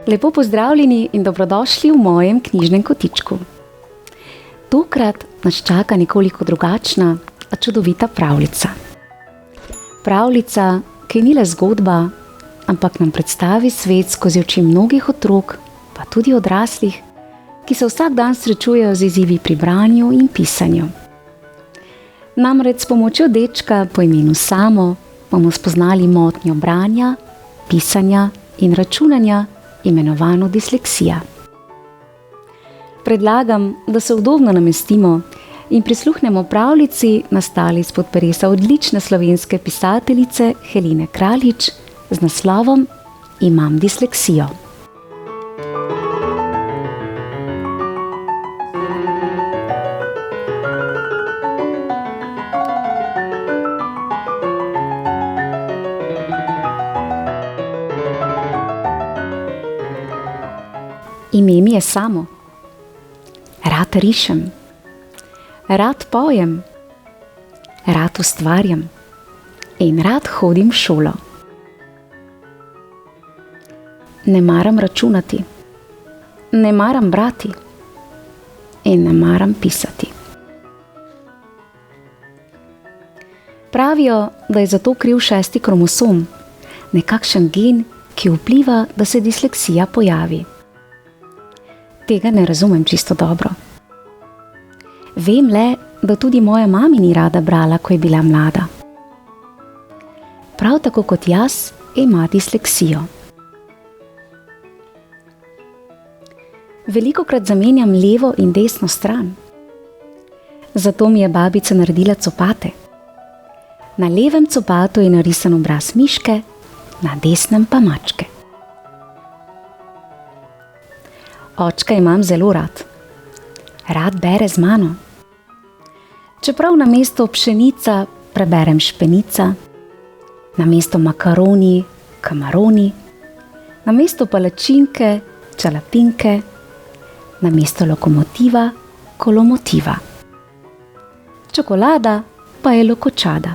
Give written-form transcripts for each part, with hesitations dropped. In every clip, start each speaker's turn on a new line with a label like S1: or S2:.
S1: Lepo pozdravljeni in dobrodošli v mojem knjižnem kotičku. Tokrat nas čaka nekoliko drugačna, a čudovita pravljica. Pravljica, ki ni le zgodba, ampak nam predstavi svet skozi oči mnogih otrok, pa tudi odraslih, ki se vsak dan srečujejo z izzivi pri branju in pisanju. Namreč s pomočjo dečka po imenu Samo bomo spoznali motnjo branja, pisanja in računanja, imenovano disleksija. Predlagam, da se udobno namestimo in prisluhnemo pravljici, nastali izpod peresa odlične slovenske pisateljice Heline Kraljič z naslovom Imam disleksijo. Ime mi je Samo. Rad rišem. Rad pojem. Rad ustvarjam. In rad hodim v šolo. Ne maram računati. Ne maram brati. In ne maram pisati. Pravijo, da je zato kriv 6. kromosom, nekakšen gen, ki vpliva, da se disleksija pojavi. Tega ne razumem čisto dobro. Vem le, da tudi moja mami ni rada brala, ko je bila mlada. Prav tako kot jaz ima disleksijo. Velikokrat zamenjam levo in desno stran. Zato mi je babica naredila copate. Na levem copatu je narisan obraz miške, na desnem pa mačke. Očka imam zelo rad. Rad bere z mano. Čeprav namesto pšenica preberem špenica, namesto makaroni kamaroni, namesto palačinke čalapinke, namesto lokomotiva kolomotiva. Čokolada pa je lokočada.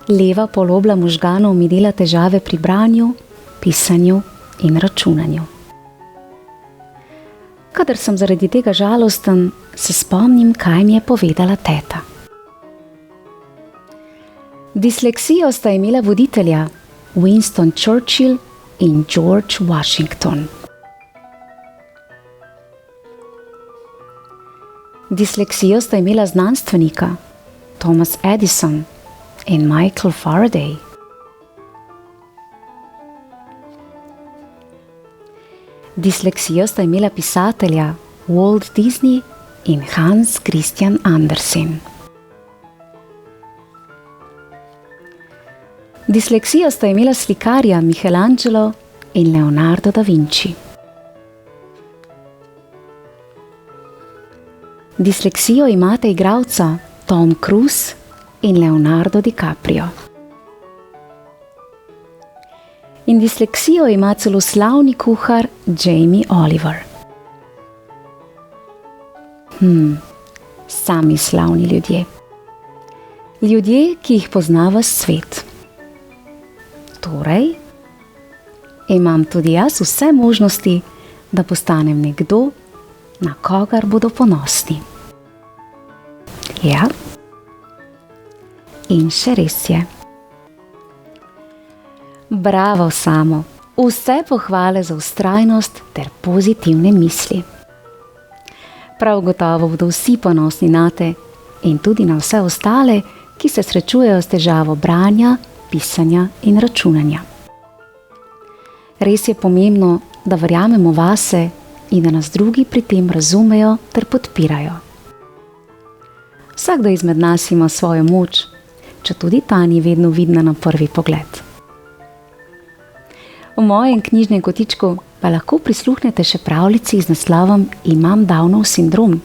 S1: Leva polobla možganov mi dela težave pri branju, pisanju in računanju. Kadar sem zaradi tega žalosten, se spomnim, kaj mi je povedala teta. Disleksijo sta imela voditelja Winston Churchill in George Washington. Disleksijo sta imela znanstvenika Thomas Edison in Michael Faraday. Disleksijo sta imela pisatelja Walt Disney in Hans Christian Andersen. Disleksijo sta imela slikarja Michelangelo in Leonardo da Vinci. Disleksijo imate igralca Tom Cruise in Leonardo DiCaprio. In disleksijo ima celo slavni kuhar Jamie Oliver. Sami slavni ljudje. Ljudje, ki jih pozna ves svet. Torej, imam tudi jaz vse možnosti, da postanem nekdo, na kogar bodo ponosni. Ja. In še res je. Bravo, Samo. Vse pohvale za vztrajnost ter pozitivne misli. Prav gotovo bodo vsi ponosni nate in tudi na vse ostale, ki se srečujejo s težavo branja, pisanja in računanja. Res je pomembno, da verjamemo vase in da nas drugi pri tem razumejo ter podpirajo. Vsakdo izmed nas ima svojo moč, četudi ta ni vedno vidna na prvi pogled. V mojem knjižnem kotičku pa lahko prisluhnete še pravljici z naslovom Imam Downov sindrom,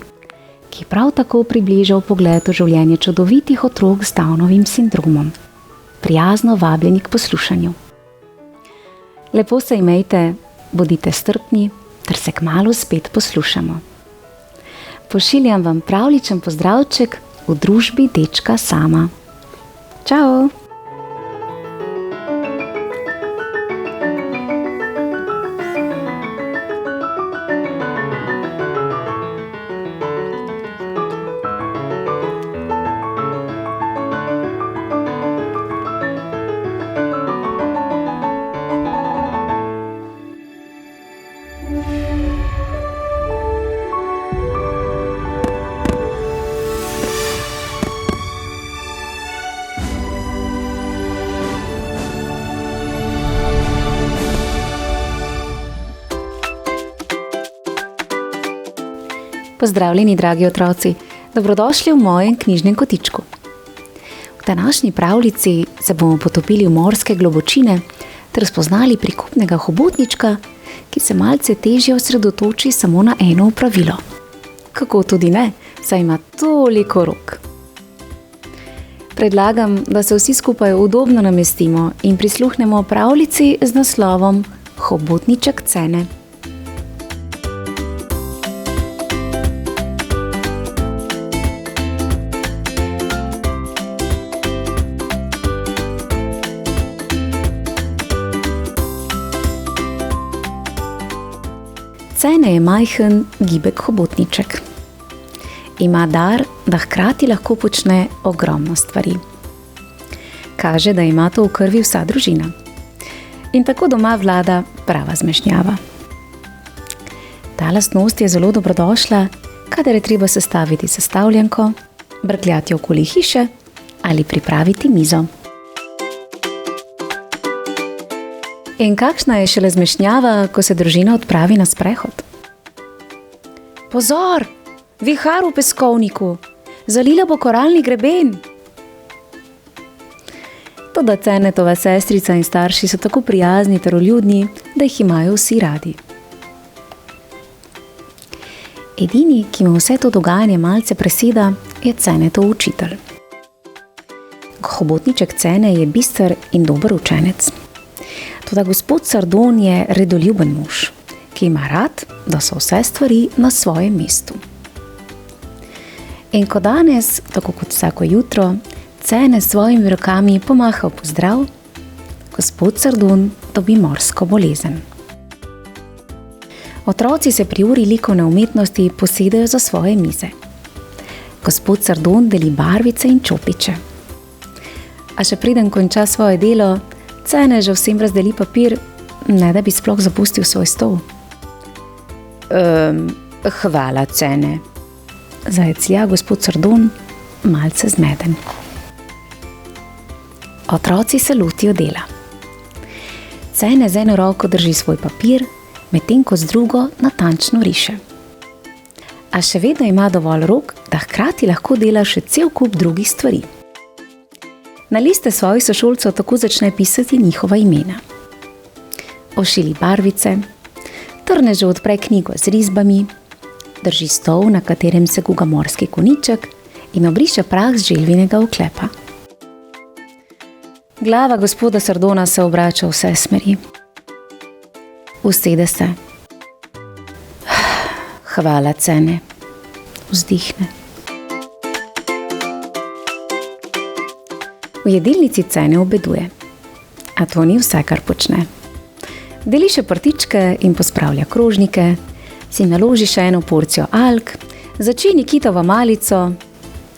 S1: ki prav tako približa vpogled v življenje čudovitih otrok z Downovim sindromom. prijazno vabljeni k poslušanju. Lepo se imejte, bodite strpni, ter se kmalu spet poslušamo. Pošiljam vam pravličen pozdravček v družbi dečka Sama. Čau! Pozdravljeni, dragi otroci, dobrodošli v mojem knjižnem kotičku. V današnji pravljici se bomo potopili v morske globočine ter spoznali prikupnega hobotnička, ki se malce težje osredotoči samo na eno opravilo. Kako tudi ne, saj ima toliko rok. Predlagam, da se vsi skupaj udobno namestimo in prisluhnemo pravljici z naslovom Hobotniček Cene. Cene je majhen, gibek hobotniček. Ima dar, da hkrati lahko počne ogromno stvari. Kaže, da ima to v krvi vsa družina. In tako doma vlada prava zmešnjava. Ta lastnost je zelo dobrodošla, kadar je treba sestaviti sestavljanko, brkljati okoli hiše ali pripraviti mizo. In kakšna je šele zmešnjava, ko se družina odpravi na sprehod? Pozor! Vihar v peskovniku! Zalila bo koralni greben! Toda Cenetova sestrica in starši so tako prijazni ter vljudni, da jih imajo vsi radi. Edini, ki mu vse to dogajanje malce preseda, je Cenetov učitelj. Hobotniček Cene je bister in dober učenec. Toda gospod Sardon je redoljuben mož, ki ima rad, da so vse stvari na svojem mestu. In ko danes, tako kot vsako jutro, Cene s svojimi rokami pomaha v pozdrav, gospod Sardon dobi morsko bolezen. Otroci se pri uri likovne umetnosti posedejo za svoje mize. Gospod Sardon deli barvice in čopiče. A še preden konča svoje delo, Cene že vsem razdeli papir, ne da bi sploh zapustil svoj stol. Hvala, Cene, zajeclja gospod Sardon, malce zmeden. Otroci se lotijo dela. Cene z eno roko drži svoj papir, medtem ko z drugo natančno riše. A še vedno ima dovolj rok, da hkrati lahko dela še cel kup drugih stvari. Na liste svojih sošolcev tako začne pisati njihova imena. Ošili barvice, Trnežu odpre knjigo z risbami, drži stol, na katerem se guga morski koniček in obriše prah z želvinega oklepa. Glava gospoda Sardona se obrača v vse smeri. Usede se. Hvala, Cene, vzdihne. V jedilnici Cene obeduje, a to ni vse, kar počne. Deli še prtičke in pospravlja krožnike, si naloži še eno porcijo alg, začini kitovo malico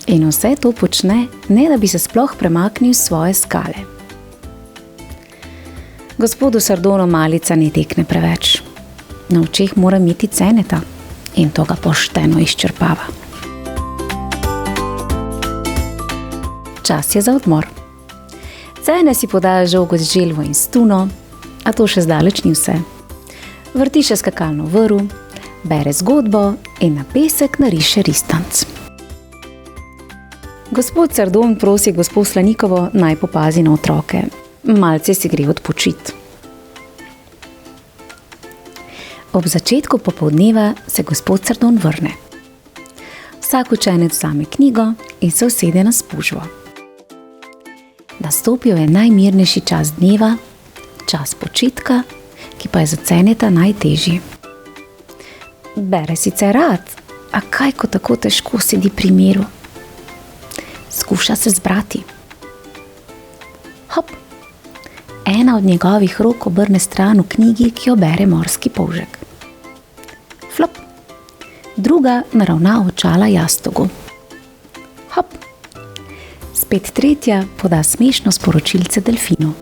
S1: in vse to počne, ne da bi se sploh premaknil s svoje skale. Gospodu Sardonu malica ne tekne preveč. Na očeh mora imeti Ceneta in to ga pošteno izčrpava. Čas je za odmor. Cene si podaja žogo z želvo in stuno, a to še zdaleč ni vse. Vrti še skakalno vrv, bere zgodbo in na pesek nariše ristanc. Gospod Sardon prosi gospo Slanikovo, naj popazi na otroke. Malce si gre odpočit. Ob začetku popoldneva se gospod Sardon vrne. Vsak učenec vzame knjigo in se usede na spužvo. Nastopil je najmirnejši čas dneva, čas počitka, ki pa je za Ceneta najtežji. Bere sicer rad, a kaj ko tako težko sedi pri miru. Skuša se zbrati. Hop! Ena od njegovih rok obrne stran v knjigi, ki jo bere Morski polžek. Flop! Druga naravna očala jastogu. Hop! Spet tretja poda smešno sporočilce delfinu.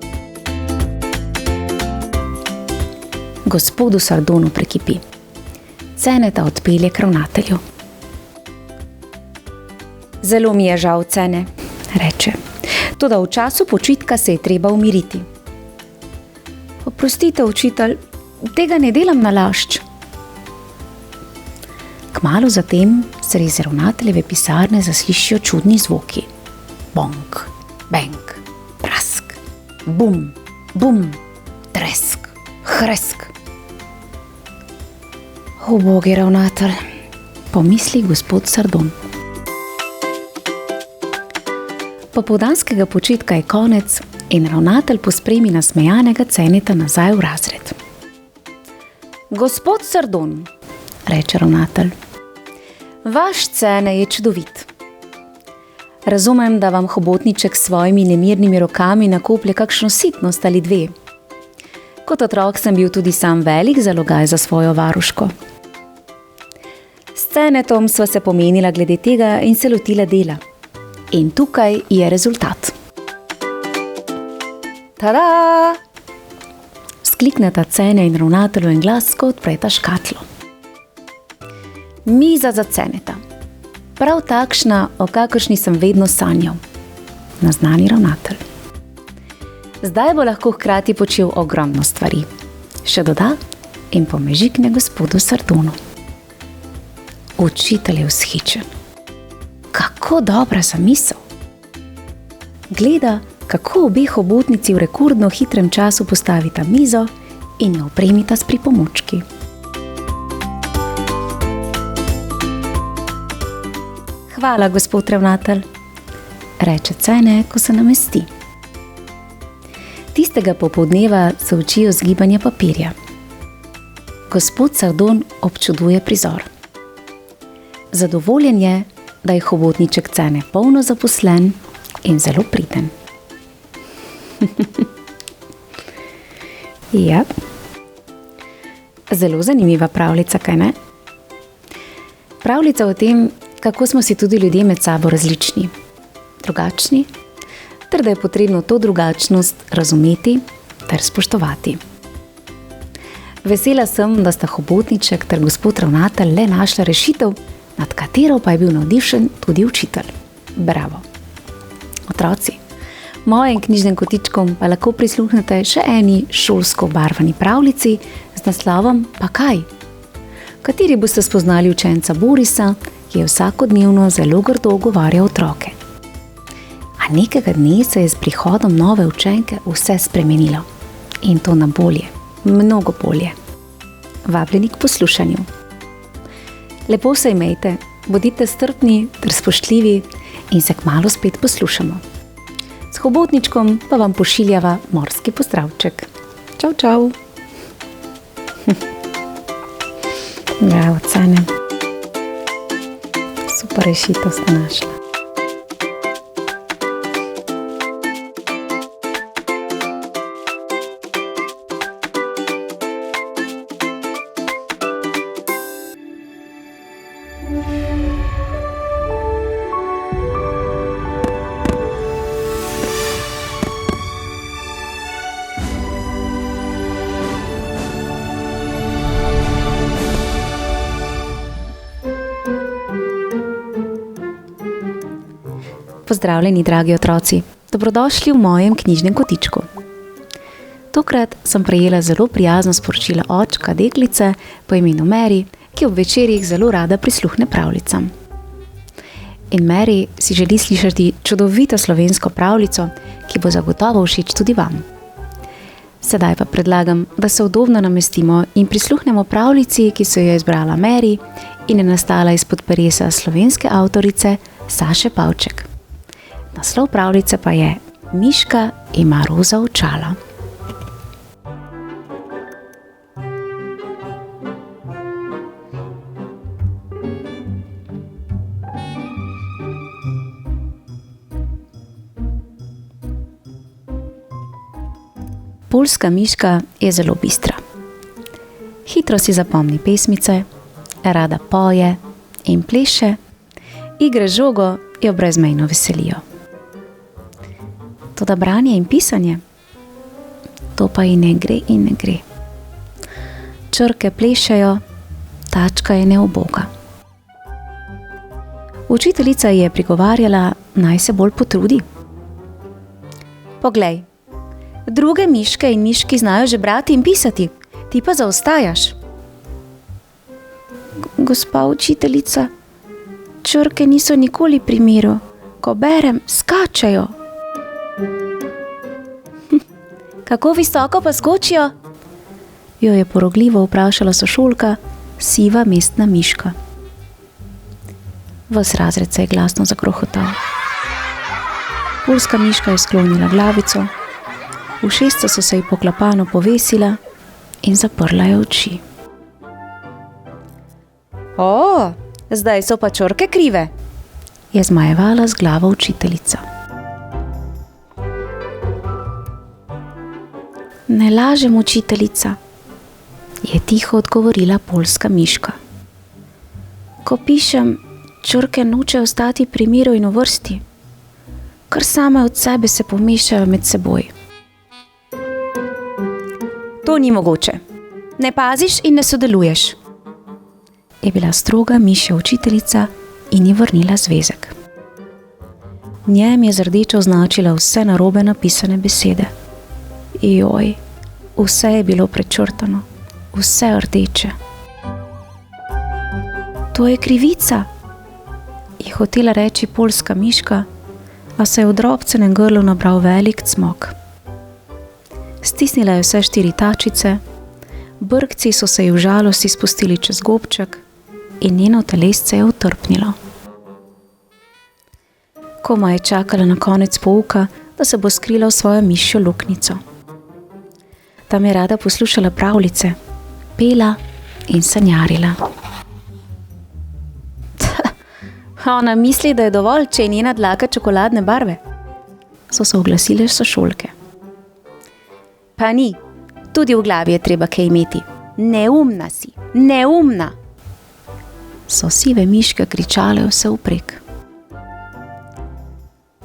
S1: Gospodu Sardonu prekipi. Ceneta odpelje k ravnatelju. Zelo mi je žal, Cene, reče. Toda v času počitka se je treba umiriti. Oprostite, učitelj, tega ne delam nalašč. Kmalu zatem sredi ravnateljeve pisarne zaslišijo čudni zvoki. Bonk, benk, prask, bum, bum, tresk, hresk. Ubogi ravnatelj, pomisli gospod Sardon. Popoldanskega počitka je konec in ravnatelj pospremi nasmejanega Ceneta nazaj v razred. Gospod Sardon, reče ravnatelj, vaš Cene je čudovit. Razumem, da vam hobotniček s svojimi nemirnimi rokami nakoplje kakšno sitnost ali dve. Kot otrok sem bil tudi sam velik zalogaj za svojo varuško. S Cenetom sva se pomenila glede tega in se lotila dela. In tukaj je rezultat. Tada! Vzklikneta Cene in ravnatelj v en glas, ko odpreta škatlo. Miza za Ceneta. Prav takšna, o kakršni sem vedno sanjal, naznani ravnatelj. Zdaj bo lahko hkrati počel ogromno stvari. Še doda in pomežikne gospodu Sardonu. Učitelj je vzhičen. Kako dobra zamisel! Gleda, kako obe hobotnici v rekordno hitrem času postavita mizo in jo opremita s pripomočki. Hvala, gospod ravnatelj, reče Cene, ko se namesti. Tistega popoldneva se učijo zgibanja papirja. Gospod Sardon občuduje prizor. Zadovoljen je, da je hobotniček Cene polno zaposlen in zelo priden. Ja, zelo zanimiva pravljica, kaj ne? Pravljica o tem, kako smo si tudi ljudje med sabo različni, drugačni, ter da je potrebno to drugačnost razumeti ter spoštovati. Vesela sem, da sta hobotniček ter gospod ravnatelj le našla rešitev, nad katero pa je bil navdišen tudi učitelj. Bravo! Otroci, mojim knjižnim kotičkom pa lahko prisluhnete še eni šolsko obarvani pravljici z naslovom Pa kaj? V kateri boste spoznali učenca Borisa, ki je vsakodnevno zelo grdo ogovarjal otroke. A nekega dne se je s prihodom nove učenke vse spremenilo. In to na bolje, mnogo bolje. Vabljeni k poslušanju. Lepo se imejte, bodite strpni ter spoštljivi in se kmalu spet poslušamo. S hobotničkom pa vam pošiljava morski pozdravček. Čau, čau! Bravo, Cene. Super rešitev ste našla. Pozdravljeni, dragi otroci, dobrodošli v mojem knjižnem kotičku. Tokrat sem prejela zelo prijazno sporočilo očka deklice po imenu Mary, ki ob večerjih zelo rada prisluhne pravljicam. In Mary si želi slišati čudovito slovensko pravljico, ki bo zagotovo všeč tudi vam. Sedaj pa predlagam, da se udobno namestimo in prisluhnemo pravljici, ki so jo izbrala Mary in je nastala izpod peresa slovenske avtorice Saše Pavček. Naslov pravljice pa je Miška ima roza očala. Poljska miška je zelo bistra. Hitro si zapomni pesmice, rada poje in pleše, igre z žogo jo brezmejno veselijo. Toda branje in pisanje, to pa ji ne gre in ne gre. Črke plešejo, tačka je neuboga. Učiteljica ji je prigovarjala, naj se bolj potrudi. Poglej, druge miške in miški znajo že brati in pisati, ti pa zaostajaš. Gospa učiteljica, črke niso nikoli pri miru, ko berem, skačejo. Kako visoko pa skočijo? Jo je porogljivo vprašala sošolka, siva mestna miška. Ves razred se je glasno zakrohotal. Poljska miška je sklonila glavico, ušesca so se ji poklapano povesila in zaprla je oči. O, zdaj so pa črke krive, je zmajevala z glavo učiteljica. Ne lažem, učiteljica, je tiho odgovorila poljska miška. Ko pišem, črke nočejo ostati pri miru in v vrsti, kar same od sebe se pomešajo med seboj. To ni mogoče. Ne paziš in ne sodeluješ, je bila stroga mišja učiteljica in ji vrnila zvezek. V njem je z rdečo označila vse narobe napisane besede. Joj, vse je bilo prečrtano, vse rdeče. To je krivica, je hotela reči poljska miška, a se je v drobcenem grlu nabral velik cmok. Stisnila je vse 4 tačice, brkci so se ji v žalosti spustili čez gobček in njeno telesce je utrpnilo. Komaj je čakala na konec pouka, da se bo skrila v svojo mišjo luknjico. Tam je rada poslušala pravljice, pela in sanjarila. Ona misli, da je dovolj, če je njena dlaka čokoladne barve, so se oglasile sošolke. Pa ni, tudi v glavi je treba kaj imeti. Neumna si, neumna, so sive miške kričale vse vprek.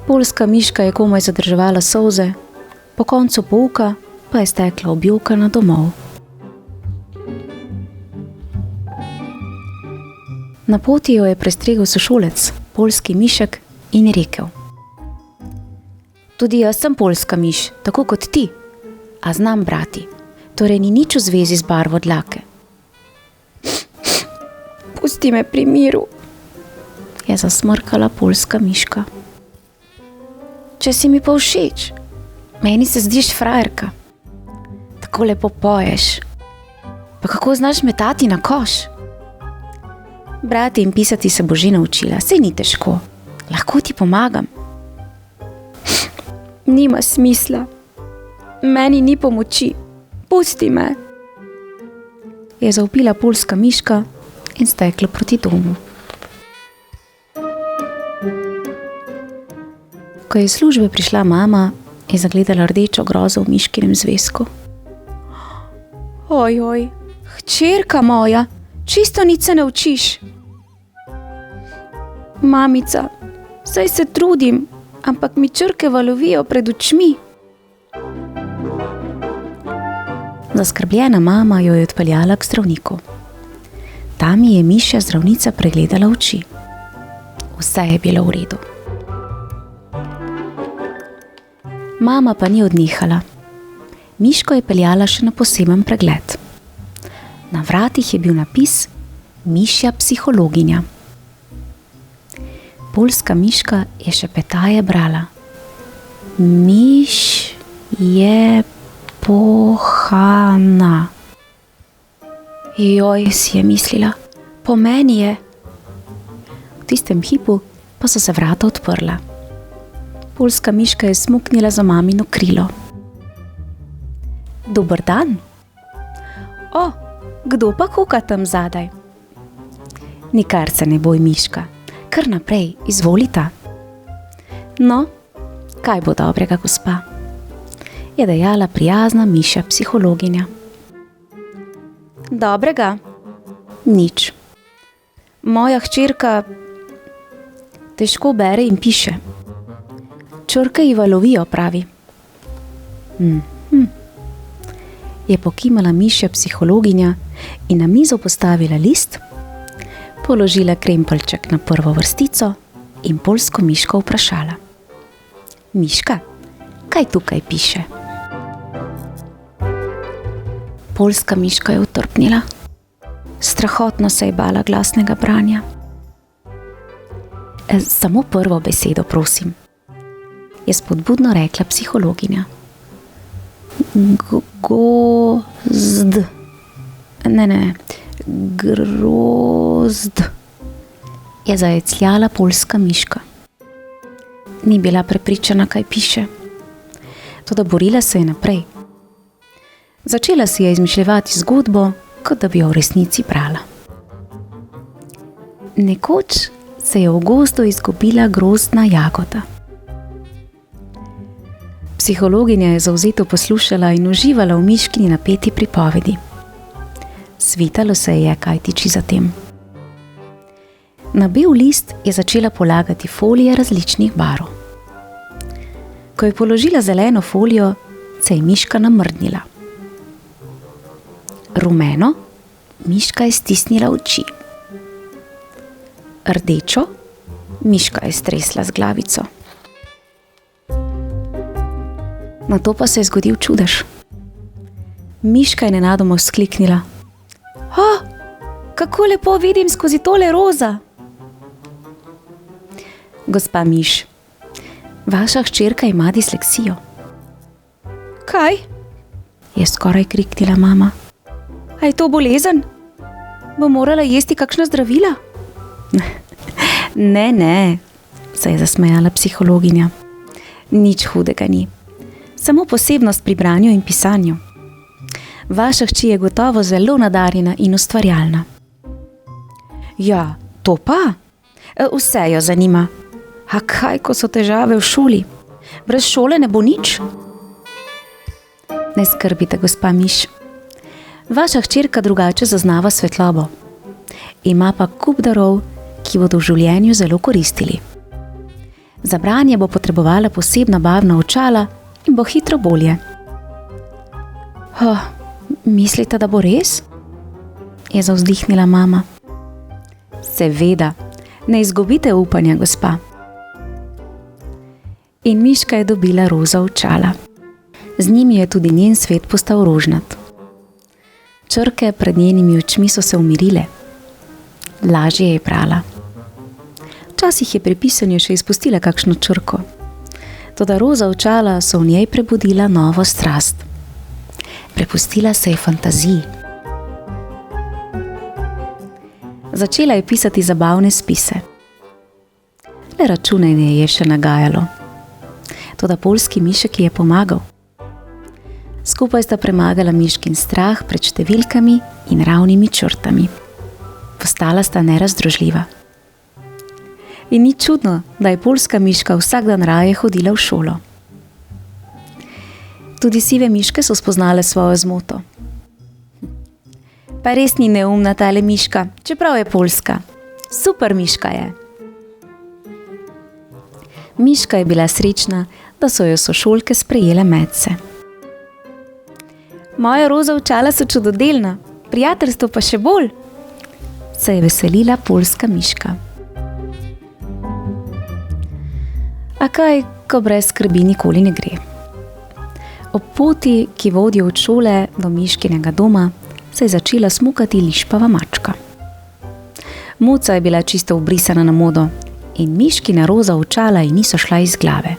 S1: Poljska miška je komaj zadrževala solze, po koncu pouka pa je stekla objokana domov. Na poti jo je prestregel sošolec, poljski mišek, in rekel: Tudi jaz sem poljska miš, tako kot ti, a znam brati, torej ni nič v zvezi z barvo dlake. Pusti me pri miru, je zasmrkala poljska miška. Če si mi pa všeč, meni se zdiš frajerka. Tako lepo poješ. Pa kako znaš metati na koš? Brati in pisati se bo že naučila, saj ni težko. Lahko ti pomagam. Nima smisla. Meni ni pomoči. Pusti me, je zavpila poljska miška in stekla proti domu. Ko je iz službe prišla mama, je zagledala rdečo grozo v miškinem zvezku. Ojoj, hčerka moja, čisto nič se ne učiš. Mamica, saj se trudim, ampak mi črke valovijo pred očmi. Zaskrbljena mama jo je odpeljala k zdravniku. Tam ji je mišja zdravnica pregledala oči. Vse je bilo v redu. Mama pa ni odnehala. Miško je peljala še na poseben pregled. Na vratih je bil napis Mišja psihologinja. Poljska miška je šepetaje brala. Miš je pohana. Joj, si je mislila, po meni je. V tistem hipu pa so se vrata odprla. Poljska miška je smuknila za mamino krilo. Dober dan. O, kdo pa kuka tam zadaj? Nikar se ne boj, miška. Kar naprej, izvolita. No, kaj bo dobrega, gospa? Je dejala prijazna mišja psihologinja. Dobrega? Nič. Moja hčerka težko bere in piše. Črke ji valovijo, pravi. Je pokimala mišja psihologinja in na mizo postavila list, položila krempelček na prvo vrstico in poljsko miško vprašala. Miška, kaj tukaj piše? Poljska miška je utrpnila. Strahotno se je bala glasnega branja. Samo prvo besedo, prosim, je spodbudno rekla psihologinja. Gozd. Ne. Grozd, je zajecljala poljska miška. Ni bila prepričana, kaj piše. Toda borila se je naprej. Začela si je izmišljevati zgodbo, kot da bi jo v resnici brala. Nekoč se je v gozdu izgubila grozdna jagoda. Psihologinja je zavzeto poslušala in uživala v miškini napeti pripovedi. Svitalo se je, kaj tiči za tem. Na bel list je začela polagati folije različnih barv. Ko je položila zeleno folijo, se je miška namrdnila. Rumeno, miška je stisnila oči. Rdečo, miška je stresla z glavico. Nato pa se je zgodil čudež. Miška je nenadoma vzkliknila. Kako lepo vidim skozi tole roza. Gospa miš, vaša hčerka ima disleksijo. Kaj? Je skoraj kriknila mama. A je to bolezen? Bo morala jesti kakšna zdravila? Ne, se je zasmejala psihologinja. Nič hudega ni. Samo posebnost pri branju in pisanju. Vaša hči je gotovo zelo nadarjena in ustvarjalna. Ja, to pa. Vse jo zanima. A kaj, ko so težave v šoli? Brez šole ne bo nič? Ne skrbite, gospa miš. Vaša hčerka drugače zaznava svetlobo. Ima pa kup darov, ki bodo v življenju zelo koristili. Za branje bo potrebovala posebna barvna očala in bo hitro bolje. Mislite, da bo res? Je zavzdihnila mama. Seveda, ne izgubite upanja, gospa. In miška je dobila roza očala. Z njimi je tudi njen svet postal rožnat. Črke pred njenimi očmi so se umirile. Lažje je brala. Včasih je pri pisanju še izpustila kakšno črko. Toda roza očala so v njej prebudila novo strast. Prepustila se je fantaziji. Začela je pisati zabavne spise. Le računanje je še nagajalo. Toda poljski mišek ji je pomagal. Skupaj sta premagala miškin strah pred številkami in ravnimi črtami. Postala sta nerazdružljiva. In ni čudno, da je poljska miška vsak dan raje hodila v šolo. Tudi sive miške so spoznale svojo zmoto. Pa res ni neumna tale miška, čeprav je poljska. Super miška je. Miška je bila srečna, da so jo sošolke sprejele medse. Moja roza očala so čudodelna, prijateljstvo pa še bolj, se je veselila poljska miška. A kaj, ko brez skrbi nikoli ne gre. Ob poti, ki vodi od šole do miškinega doma, se je začela smukati lišpava mačka. Muca je bila čisto obrisana na modo in miškina roza očala ji niso šla iz glave.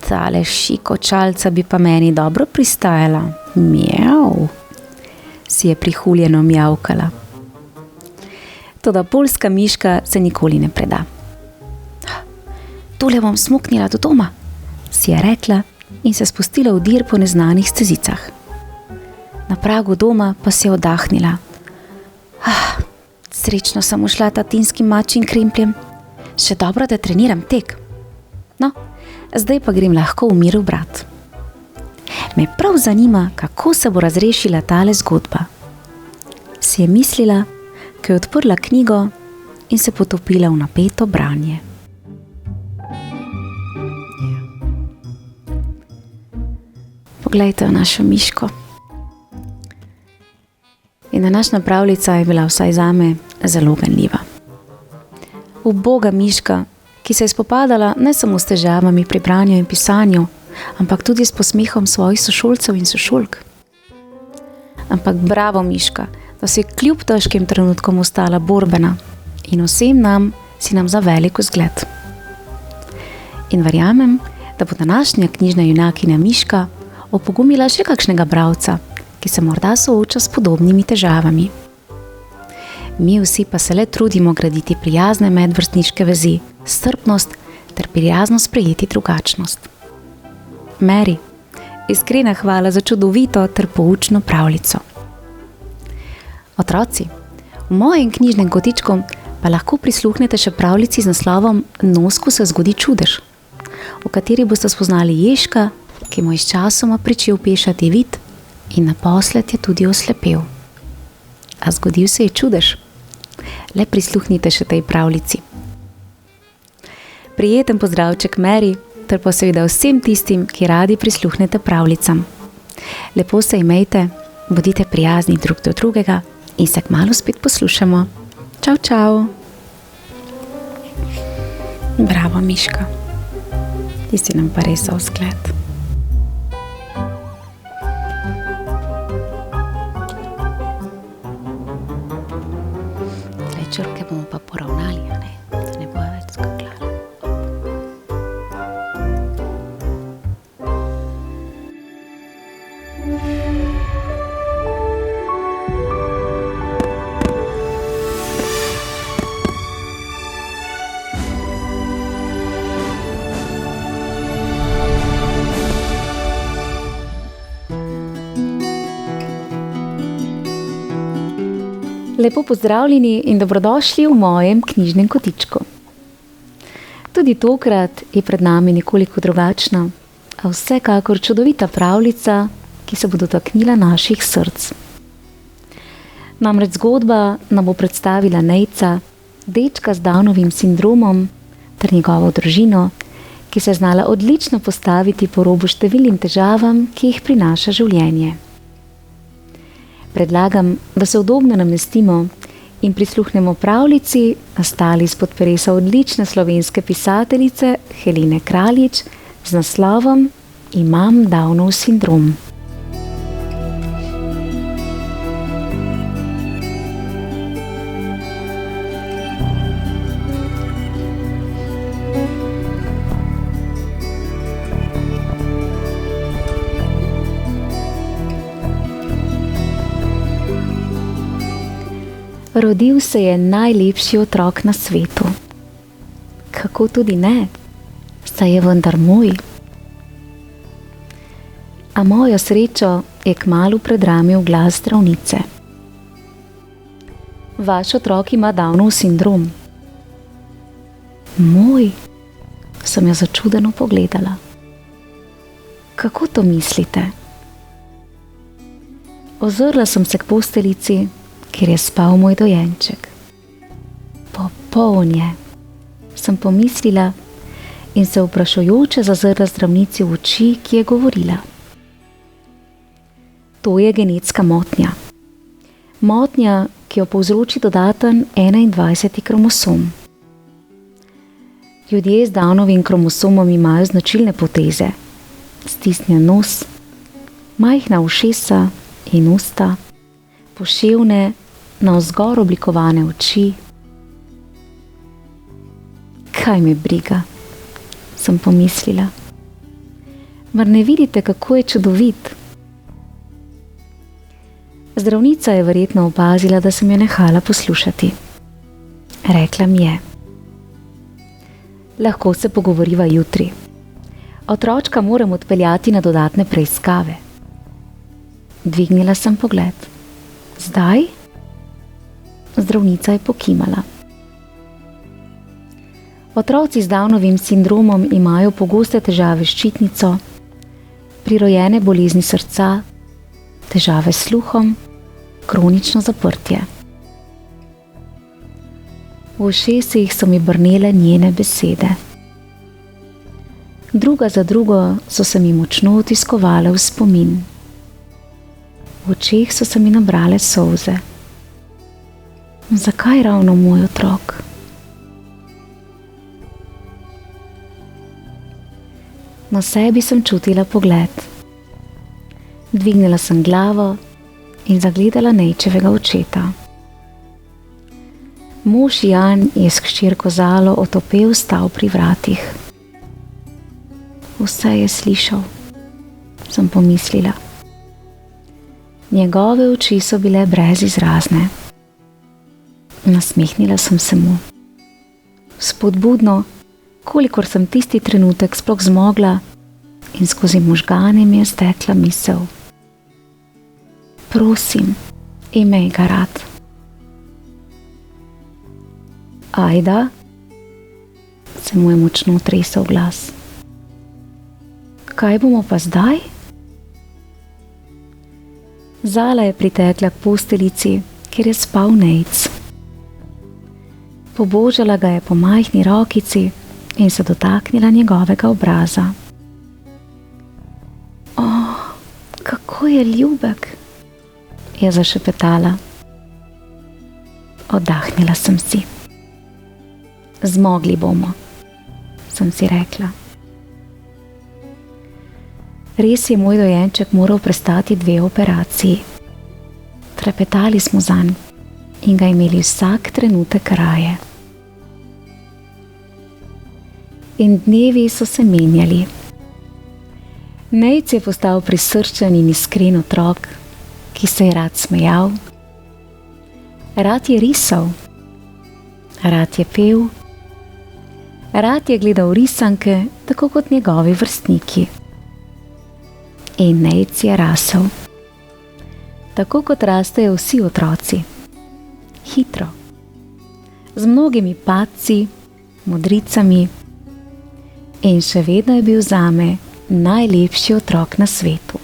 S1: Tale šik očalca bi pa meni dobro pristajala. Mjav, si je prihuljeno mjavkala. Toda poljska miška se nikoli ne preda. tole bom smuknila do doma, si je rekla in se spustila v dir po neznanih stezicah. Na pragu doma pa si je oddahnila. Srečno sem ušla tatinskim mačjim krempljem. Še dobro, da treniram tek. No, zdaj pa grem lahko v miru brat. Me prav zanima, kako se bo razrešila tale zgodba. Si je mislila, ko je odprla knjigo in se potopila v napeto branje. Poglejte našo Miško. In današnja pravljica je bila vsaj zame zelo ganljiva. Uboga Miška, ki se je spopadala ne samo s težavami pri branju in pisanju, ampak tudi s posmehom svojih sošolcev in sošolk. Ampak bravo, Miška, da si kljub težkim trenutkom ostala borbena in vsem nam si nam za velik vzgled. In verjamem, da bo današnja knjižna junakinja Miška opogumila še kakšnega bralca, ki se morda sooča s podobnimi težavami. Mi vsi pa se le trudimo graditi prijazne medvrstniške vezi, strpnost ter prijazno sprejeti drugačnost. Mary, iskrena hvala za čudovito ter poučno pravljico. Otroci, v mojem knjižnem kotičku pa lahko prisluhnete še pravljici z naslovom Nosku se zgodi čudež, v kateri boste spoznali Ježka, ki mu je sčasoma pričel pešati vid in naposled je tudi oslepel. A zgodil se je čudež. Le prisluhnite še tej pravljici. Prijeten pozdravček Mary, ter pa seveda vsem tistim, ki radi prisluhnete pravljicam. Lepo se imejte, bodite prijazni drug do drugega in se kmalu spet poslušamo. Čau, čau. Bravo, Miška. Ti si nam pa res vzgled. Črke bomo pa poravnali, da ne bojo več skakljale. Lepo pozdravljeni in dobrodošli v mojem knjižnem kotičku. Tudi tokrat je pred nami nekoliko drugačna, a vsekakor čudovita pravljica, ki se bo dotaknila naših src. Namreč zgodba nam bo predstavila Nejca, dečka z Downovim sindromom ter njegovo družino, ki se je znala odlično postaviti po robu številnim težavam, ki jih prinaša življenje. Predlagam, da se udobno namestimo in prisluhnemo pravljici, nastali izpod peresa odlične slovenske pisateljice Helene Kraljič z naslovom Imam Downov sindrom. Rodil se je najlepši otrok na svetu. Kako tudi ne, saj je vendar moj. A mojo srečo je kmalu predramil glas zdravnice. Vaš otrok ima Downov sindrom. Moj, sem jo začudeno pogledala. Kako to mislite? Ozrla sem se k posteljici, kjer je spal moj dojenček. Popoln je, sem pomislila in se vprašujoče zazrla zdravnici v oči, ki je govorila. To je genetska motnja. Motnja, ki jo povzroči dodaten 21. kromosom. Ljudje z Downovim kromosomom imajo značilne poteze. Stisnjen nos, majhna ušesa in usta, poševne, navzgor oblikovane oči. Kaj me briga, sem pomislila. Mar ne vidite, kako je čudovit? Zdravnica je verjetno opazila, da sem jo nehala poslušati. Rekla mi je: Lahko se pogovoriva jutri. Otročka moram odpeljati na dodatne preiskave. Dvignila sem pogled. Zdaj? Zdravnica je pokimala. Otroci z Downovim sindromom imajo pogoste težave s ščitnico, prirojene bolezni srca, težave s sluhom, kronično zaprtje. V ušesih so mi brnele njene besede. Druga za drugo so se mi močno vtiskovale v spomin. V očeh so se mi nabrale solze. Zakaj ravno moj otrok? Na sebi sem čutila pogled. Dvignila sem glavo in zagledala Nejčevega očeta. Mož Jan je s hčerko Zalo otopel stal pri vratih. Vse je slišal, sem pomislila. Njegove oči so bile brezizrazne. Nasmehnila sem se mu. Spodbudno, kolikor sem tisti trenutek sploh zmogla, in skozi možgane mi je stekla misel. Prosim, imej ga rad. Ajda, se mu je močno tresel glas. Kaj bomo pa zdaj? Zala je pritekla k posteljici, kjer je spal Nejc. Pobožala ga je po majhni rokici in se dotaknila njegovega obraza. Kako je ljubek, je zašepetala. Oddahnila sem si. Zmogli bomo, sem si rekla. Res je moj dojenček moral prestati 2 operaciji. Trepetali smo zanj in ga imeli vsak trenutek raje. In dnevi so se menjali. Nejc je postal prisrčen in iskren otrok, ki se je rad smejal, rad je risal, rad je pel, rad je gledal risanke, tako kot njegovi vrstniki. In Nejc je rasel, tako kot rastejo vsi otroci, hitro, z mnogimi padci, modricami, in še vedno je bil zame najlepši otrok na svetu.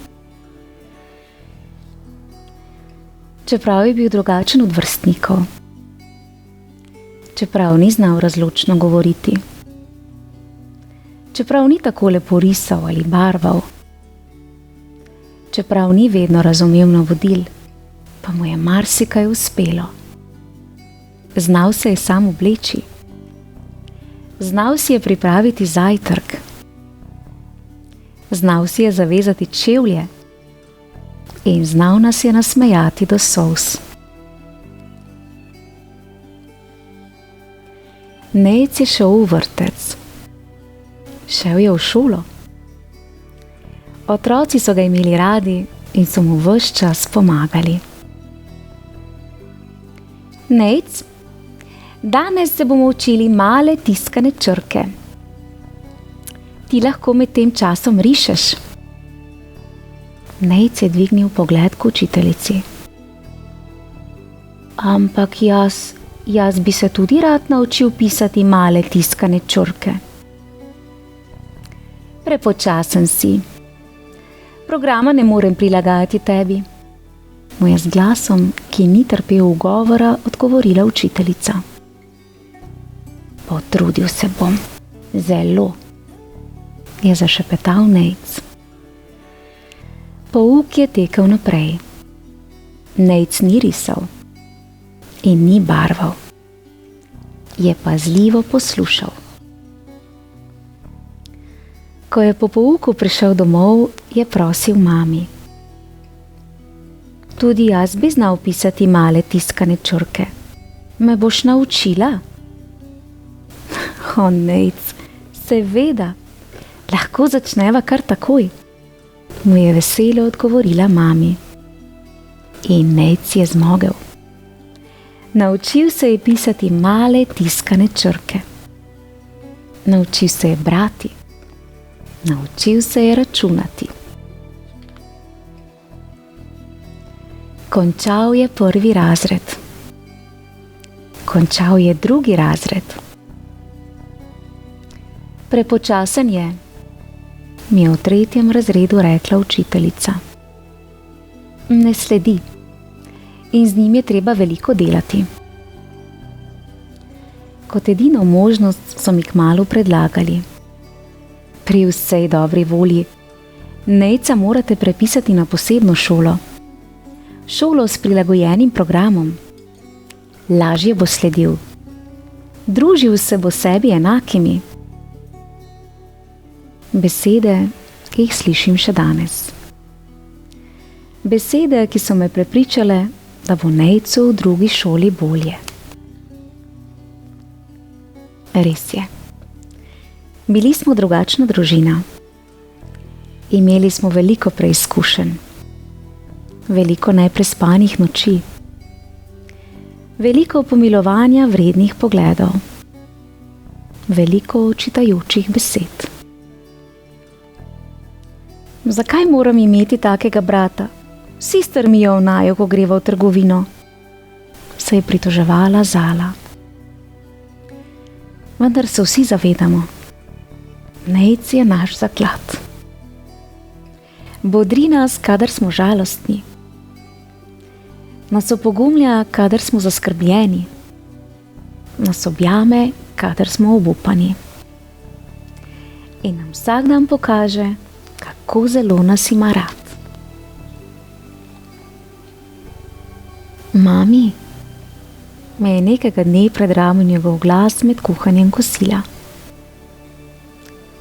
S1: Čeprav je bil drugačen od vrstnikov, čeprav ni znal razločno govoriti, čeprav ni tako lepo risal ali barval, čeprav ni vedno razumel navodil, pa mu je marsikaj uspelo. Znal se je sam obleči, znal si je pripraviti zajtrk, znal si je zavezati čevlje in znal nas je nasmejati do solz. Nejc je šel v vrtec, šel je v šolo. Otroci so ga imeli radi in so mu ves čas pomagali. Nejc, danes se bomo učili male tiskane črke. Ti lahko med tem časom rišeš. Nejc je dvignil pogled k učiteljici. Ampak jaz bi se tudi rad naučil pisati male tiskane črke. Prepočasen si. Programa ne morem prilagajati tebi, mu je z glasom, ki ni trpel ugovora, odgovorila učiteljica. Potrudil se bom, zelo, je zašepetal Nejc. Pouk je tekel naprej. Nejc ni risal in ni barval, je pazljivo poslušal. Ko je po pouku prišel domov, je prosil mami. Tudi jaz bi znal pisati male tiskane črke. Me boš naučila? O, Nejc, seveda, lahko začneva kar takoj, mu je veselo odgovorila mami. In Nejc je zmogel. Naučil se je pisati male tiskane črke. Naučil se je brati. Naučil se je računati. Končal je 1. razred. Končal je 2. razred. Prepočasen je, mi je v 3. razredu rekla učiteljica. Ne sledi in z njim je treba veliko delati. Kot edino možnost so mi kmalu predlagali: pri vsej dobri volji, Nejca morate prepisati na posebno šolo. Šolo s prilagojenim programom. Lažje bo sledil. Družil se bo sebi enakimi. Besede, ki jih slišim še danes. Besede, ki so me prepričale, da bo Nejcu v drugi šoli bolje. Res je. Bili smo drugačna družina. Imeli smo veliko preizkušenj. Veliko neprespanih noči. Veliko pomilovanja vrednih pogledov. Veliko očitajočih besed. Zakaj moram imeti takega brata? Vsi strmijo v naju, ko greva v trgovino. Se je pritoževala Zala. Vendar se vsi zavedamo. Nejc je naš zaklad. Bodri nas, kadar smo žalostni. Nas opogumlja, kadar smo zaskrbljeni. Nas objame, kadar smo obupani. In nam vsak dan pokaže, kako zelo nas ima rad. Mami, me je nekega dne predramil njegov glas med kuhanjem kosila.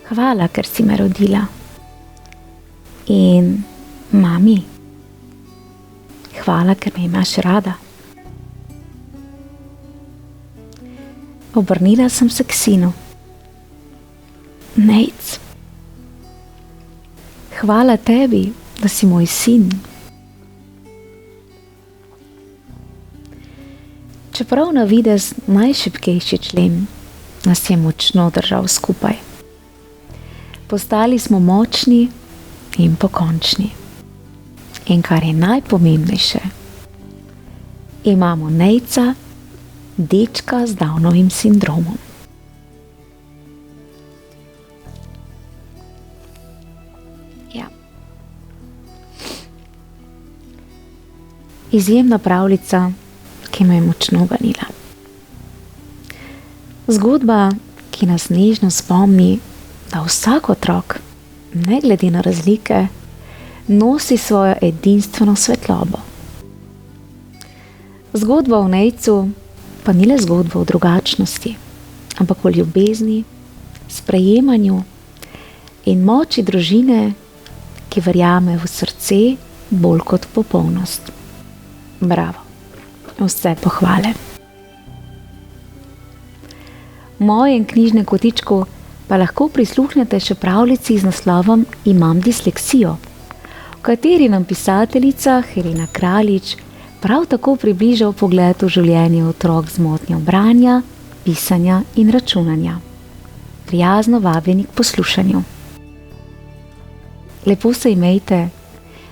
S1: Hvala, ker si me rodila. In mami, hvala, ker me imaš rada. Obrnila sem se k sinu. Nejc, hvala tebi, da si moj sin. Čeprav na videz najšibkejši člen, nas je močno držal skupaj. Postali smo močni in pokončni. In kar je najpomembnejše, imamo Nejca, dečka z Downovim sindromom. Ja. Izjemna pravljica, ki me je močno ganila. Zgodba, ki nas nežno spomni, da vsak otrok, ne glede na razlike, nosi svojo edinstveno svetlobo. Zgodba o Nejcu pa ni le zgodba o drugačnosti, ampak o ljubezni, sprejemanju in moči družine, ki verjame v srce bolj kot popolnost. Bravo, vse pohvale. V mojem knjižnem kotičku pa lahko prisluhnete še pravljici z naslovom Imam disleksijo, v kateri nam pisateljica Helena Kraljič prav tako približa vpogled v življenje otrok z motnjo branja, pisanja in računanja. Prijazno vabljeni k poslušanju. Lepo se imejte,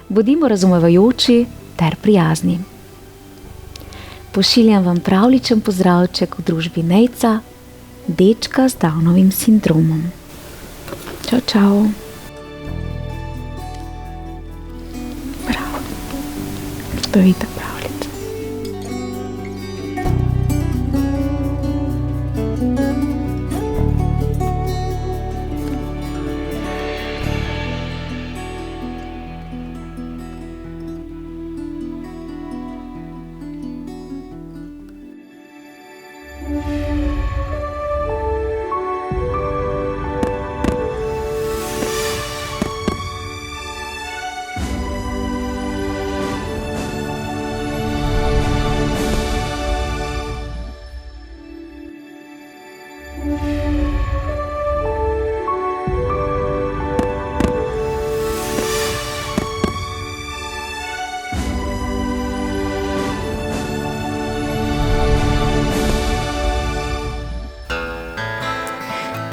S1: bodimo razumevajoči ter prijazni. Pošiljam vam pravličen pozdravček v družbi Nejca, dečka z Downovim sindromom. Čau, čau. Bravo. Spevita pravljica.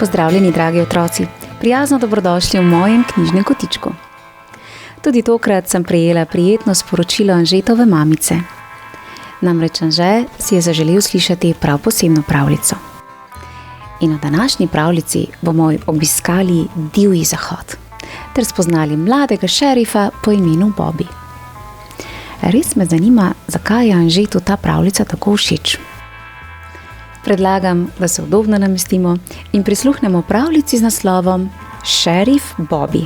S1: Pozdravljeni, dragi otroci, prijazno dobrodošli v mojem knjižnem kotičku. Tudi tokrat sem prejela prijetno sporočilo Anžetove mamice. Namreč Anže si je zaželel slišati prav posebno pravljico. In v današnji pravljici bomo obiskali divji zahod ter spoznali mladega šerifa po imenu Bobby. Res me zanima, zakaj je Anžetu ta pravljica tako všeč. Predlagam, da se udobno namestimo in prisluhnemo pravljici z naslovom Šerif Bobby.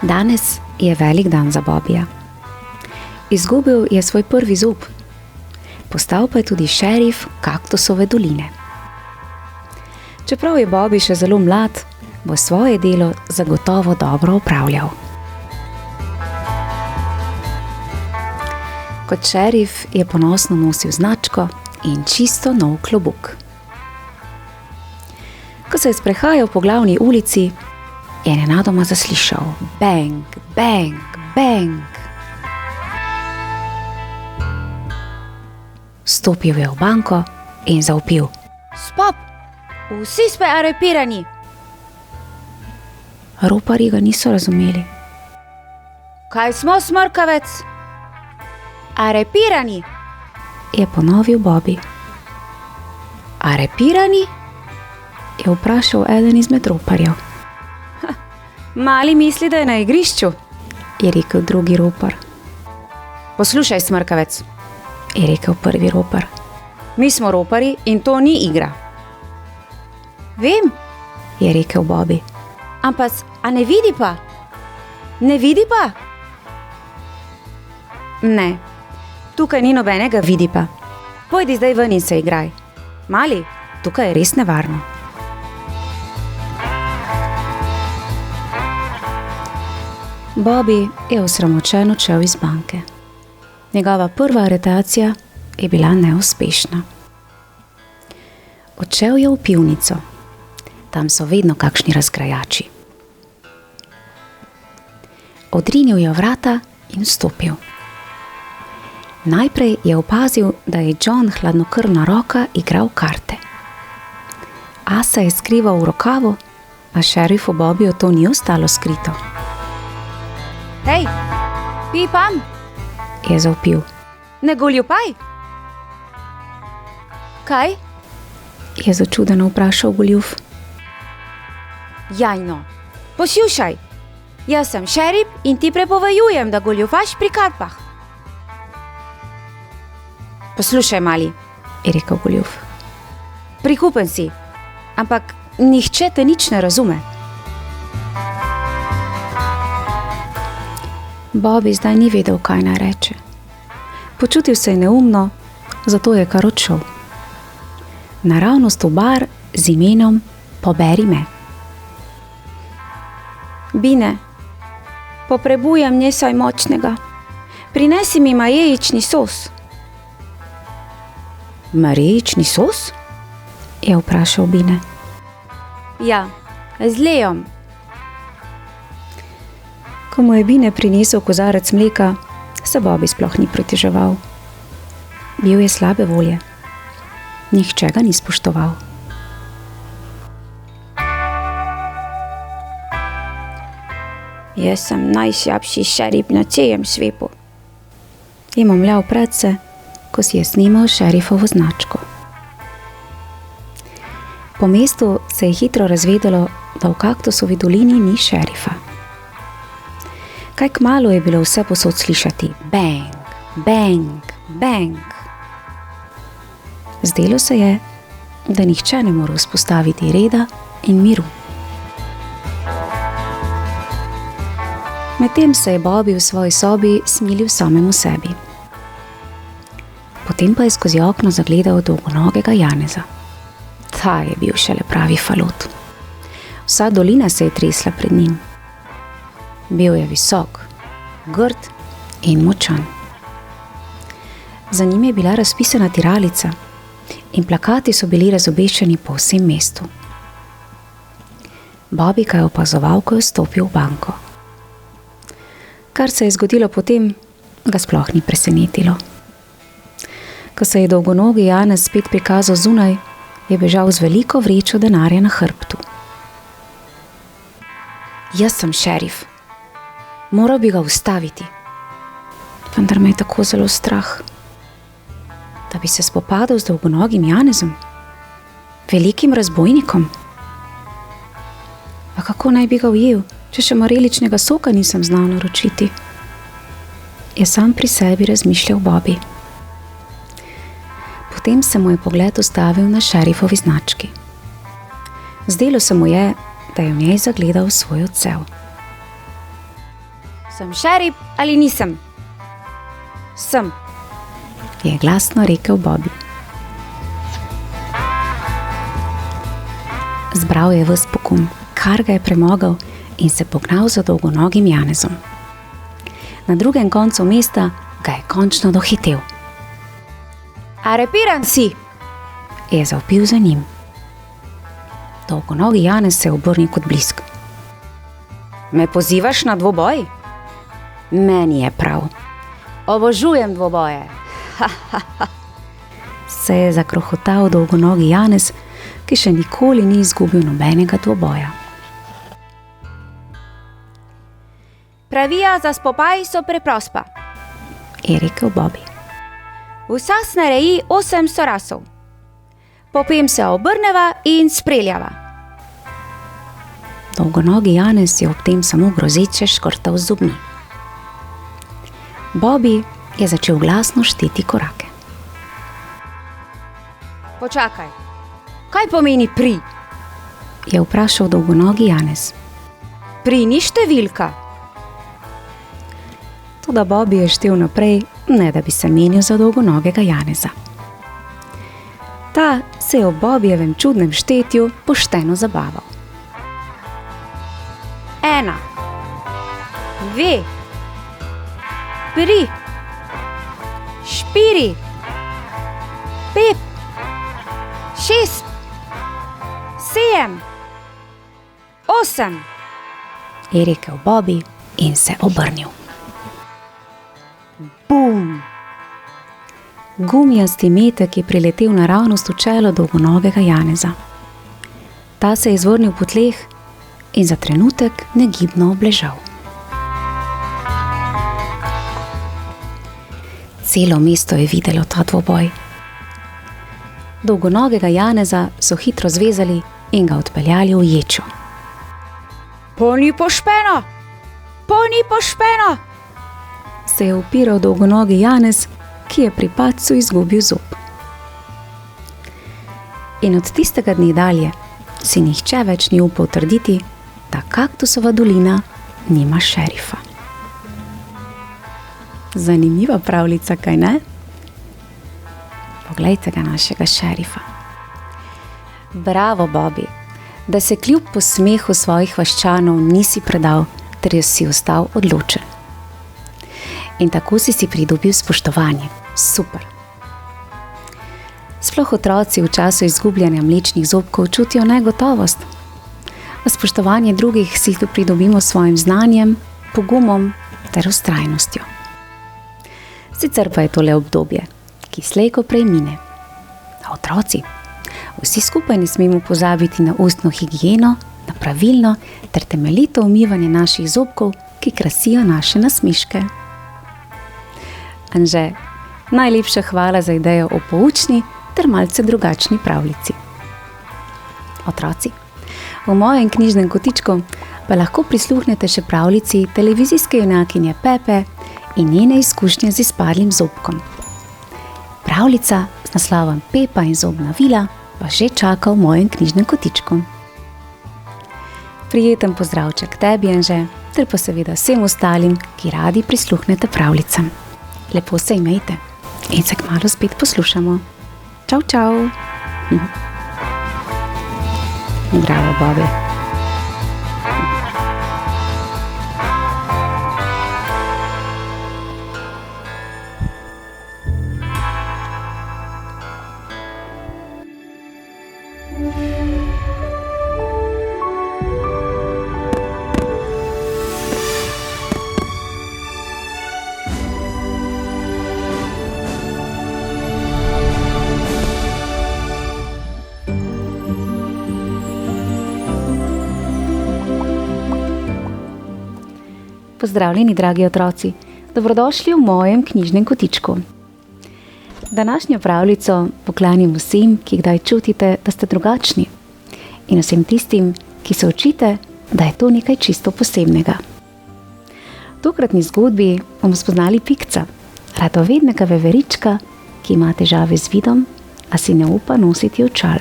S1: Danes je velik dan za Bobbyja. Izgubil je svoj prvi zob. Postal pa je tudi šerif Kaktusove doline. Čeprav je Bobby še zelo mlad, bo svoje delo zagotovo dobro opravljal. Kot šerif je ponosno nosil značko in čisto nov klobuk. Ko se je sprehajal po glavni ulici, je nenadoma zaslišal bang, bang, bang. Stopil je v banko in zavpil:
S2: Stop! Vsi smo aretirani!
S1: Roparji ga niso razumeli.
S2: Kaj smo, smrkavec? Aretirani!
S1: Je ponovil Bobby.
S2: Aretirani?
S1: Je vprašal eden izmed roparjev.
S2: Mali misli, da je na igrišču,
S1: je rekel drugi ropar.
S2: Poslušaj, smrkavec,
S1: je rekel prvi ropar.
S2: Mi smo roparji in to ni igra. Vem,
S1: je rekel Bobby.
S2: Ampak, a ne vidi pa? Ne vidi pa? Ne, tukaj ni nobenega vidi pa. Pojdi zdaj ven in se igraj. Mali, tukaj je res nevarno.
S1: Bobby je osramočen odšel iz banke. Njegova prva aretacija je bila neuspešna. Odšel je v pivnico. Tam so vedno kakšni razgrajači. Odrinil je vrata in vstopil. Najprej je opazil, da je John hladnokrvna roka igral karte. Asa je skrival v rokavu, a šerifu Bobbyju to ni ostalo skrito.
S2: Hej, pipam,
S1: je zavpil.
S2: Ne goljufaj. Kaj?
S1: Je začudeno vprašal goljuf.
S2: Jajno, poslušaj, jaz sem šerif in ti prepovedujem, da goljufaš pri kartah. Poslušaj, mali,
S1: je rekel goljuf.
S2: Prikupen si, ampak nihče te nič ne razume.
S1: Bobby zdaj ni vedel, kaj naj reče. Počutil se je neumno, zato je kar odšel. Naravnost v bar z imenom Poberi me.
S2: Bine, potrebujem nekaj močnega. Prinesi mi majejični sos.
S1: Majejični sos? Je vprašal Bine.
S2: Ja, z lejom.
S1: Ko mu je Bine prinesel kozarec mleka, se Bobby sploh ni priteževal. Bil je slabe volje. Nihče ga ni spoštoval.
S2: Jaz sem najslabši šerif na celem svetu,
S1: je momljal predse, ko si je snimal šerifovo značko. Po mestu se je hitro razvedelo, da v Kaktusovi dolini ni šerifa. Kaj kmalu je bilo vse posod slišati bang, bang, bang. Zdelo se je, da nihče ne more vzpostaviti reda in miru. Medtem se je Bobby v svoji sobi smilil samemu sebi. Potem pa je skozi okno zagledal dolgonogega Janeza. Ta je bil šele pravi falot. Vsa dolina se je tresla pred njim. Bil je visok, grd in močan. Za njim je bila razpisana tiralica in plakati so bili razobešeni po vsem mestu.
S2: Bobby ga je opazoval, ko je vstopil v banko. Kar se je zgodilo potem, ga sploh ni presenetilo. Ko se je dolgonogi Janez spet prikazal zunaj, je bežal z veliko vrečo denarja na hrbtu. Jaz sem šerif. Moral bi ga ustaviti. Vendar me je tako zelo strah, da bi se spopadal z dolgonogim Janezom, velikim razbojnikom. A kako naj bi ga ujel, če še mareličnega soka nisem znal naročiti? Je sam pri sebi razmišljal Bobby. Potem se mu je pogled ustavil na šerifovi znački. Zdelo se mu je, da je v njej zagledal svoj odsev. Sem šerif ali nisem? Sem, je glasno rekel Bobby. Zbral je ves pogum, kar ga je premogel, in se pognal za dolgonogim Janezom. Na drugem koncu mesta ga je končno dohitel. Arepiran si, je zavpil za njim. Dolgonogi Janez se je obrnil kot blisk. Me pozivaš na dvoboj? Meni je prav. Obožujem dvoboje. Se je zakrohotal dolgonogi Janez, ki še nikoli ni izgubil nobenega dvoboja. Pravila za spopaj so preprosta, je rekel Bobby. Vsak nareji 8 sorazov. Potem se obrneva in spreljava. Dolgonogi Janez je ob tem samo grozeče škrtal z zobmi. Bobby je začel glasno šteti korake. Počakaj, kaj pomeni pri? Je vprašal dolgonogi Janez. Pri ni številka. Toda Bobby je štel naprej, ne da bi se menil za dolgonogega Janeza. Ta se je ob Bobbyjevem čudnem štetju pošteno zabaval. 1, 2, 3, 4, 5, 6, 7, 8, je rekel Bobby in se obrnil. Bum! Gumijasti metek je priletel naravnost v čelo dolgonogega Janeza. Ta se je izvrnil po tleh in za trenutek negibno obležal. Celo mesto je videlo ta dvoboj. Dolgonogega Janeza so hitro zvezali in ga odpeljali v ječo. Polni pošpeno! Polni pošpeno! Se je upiral dolgonogi Janez, ki je pri padcu izgubil zob. In od tistega dne dalje si nihče več ni upal trditi, da Kaktusova dolina nima šerifa. Zanimiva pravljica, kaj ne? Poglejte ga, našega šerifa. Bravo, Bobby, da se kljub posmehu svojih vaščanov nisi predal, ter si ostal odločen. In tako si pridobil spoštovanje. Super. Sploh otroci v času izgubljanja mlečnih zobkov čutijo negotovost. A spoštovanje drugih si pridobimo s svojim znanjem, pogumom ter vztrajnostjo. Sicer pa je to le obdobje, ki slej ko prej mine. A otroci, vsi skupaj ne smemo pozabiti na ustno higieno, na pravilno ter temeljito umivanje naših zobkov, ki krasijo naše nasmeške. Anže, najlepša hvala za idejo o poučni ter malce drugačni pravljici. Otroci, v mojem knjižnem kotičku pa lahko prisluhnete še pravljici televizijske junakinje Pepe in njene izkušnje z izpadlim zobkom. Pravljica z naslovom Pepa in zobna vila pa že čaka v mojem knjižnem kotičku. Prijeten pozdravček tebi, Anže, ter pa seveda vsem ostalim, ki radi prisluhnete pravljicam. Lepo se imejte in se kmalu spet poslušamo. Čau, čau. Bravo, Bobby.
S1: Pozdravljeni, dragi otroci, dobrodošli v mojem knjižnem kotičku. Današnjo pravljico poklanjam vsem, ki kdaj čutite, da ste drugačni, in vsem tistim, ki se učite, da je to nekaj čisto posebnega. V tokratni zgodbi bomo spoznali Pikca, radovednega veverička, ki ima težave z vidom, a si ne upa nositi očal.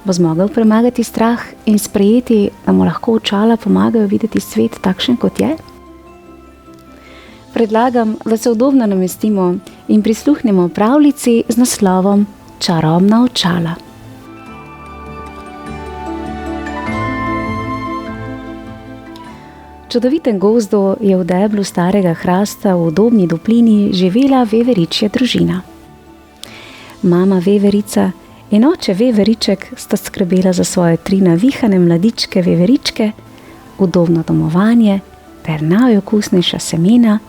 S1: Bo zmogel premagati strah in sprejeti, da mu lahko očala pomagajo videti svet takšen, kot je? Predlagam, da se udobno namestimo in prisluhnemo pravljici z naslovom Čarobna očala. V čudovitem gozdu je v deblu starega hrasta v udobni duplini živela veveričja družina. Mama veverica in oče veveriček sta skrbela za svoje 3 navihane mladičke veveričke, udobno domovanje ter najokusnejša semena,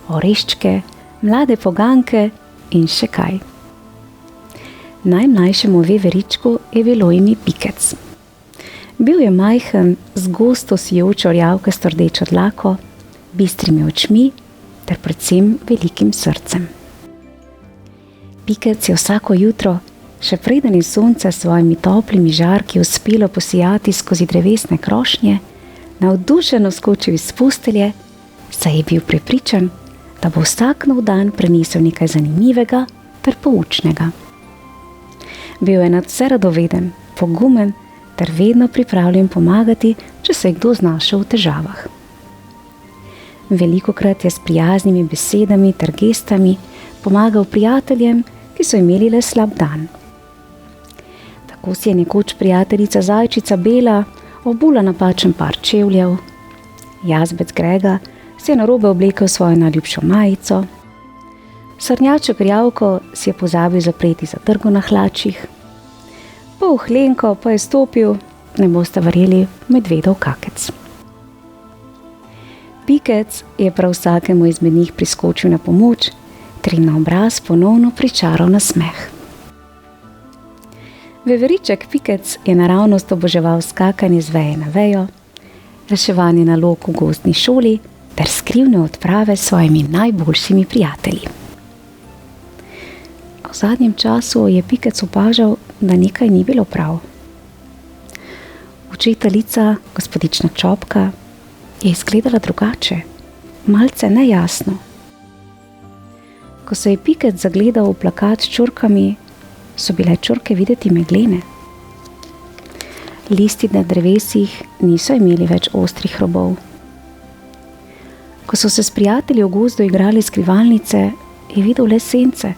S1: oreščke, mlade poganke in še kaj. Najmlajšemu veveričku je bilo ime Pikec. Bil je majhen, z gosto sijočo rjavkasto rdečo dlako, bistrimi očmi ter predvsem velikim srcem. Pikec je vsako jutro, še preden je sonce s svojimi toplimi žarki uspelo posijati skozi drevesne krošnje, navdušeno skočil iz postelje, saj je bil prepričan, da bo vsak nov dan prinesel nekaj zanimivega ter poučnega. Bil je nadvse radoveden, pogumen ter vedno pripravljen pomagati, če se je kdo znašel v težavah. Velikokrat je s prijaznimi besedami ter gestami pomagal prijateljem, ki so imeli le slab dan. Tako si je nekoč prijateljica zajčica Bela obula napačen par čevljev, jazbec Grega si je narobe oblekel svojo najljubšo majico, srnjaček Rjavko si je pozabil zapreti zadrgo na hlačih, Polh Lenko pa je stopil, ne boste verjeli, medvedov kakec. Pikec je prav vsakemu izmed njih priskočil na pomoč ter na obraz ponovno pričaral nasmeh. Veveriček Pikec je naravnost oboževal skakanje z veje na vejo, reševanje nalog v gozdni šoli ter skrivne odprave s svojimi najboljšimi prijatelji. V zadnjem času je Pikec opažal, da nekaj ni bilo prav. Učiteljica, gospodična Čopka, je izgledala drugače, malce nejasno. Ko se je Pikec zagledal v plakat s črkami, so bile črke videti meglene. Listi na drevesih niso imeli več ostrih robov. Ko so se s prijatelji v gozdu igrali skrivalnice, je videl le sence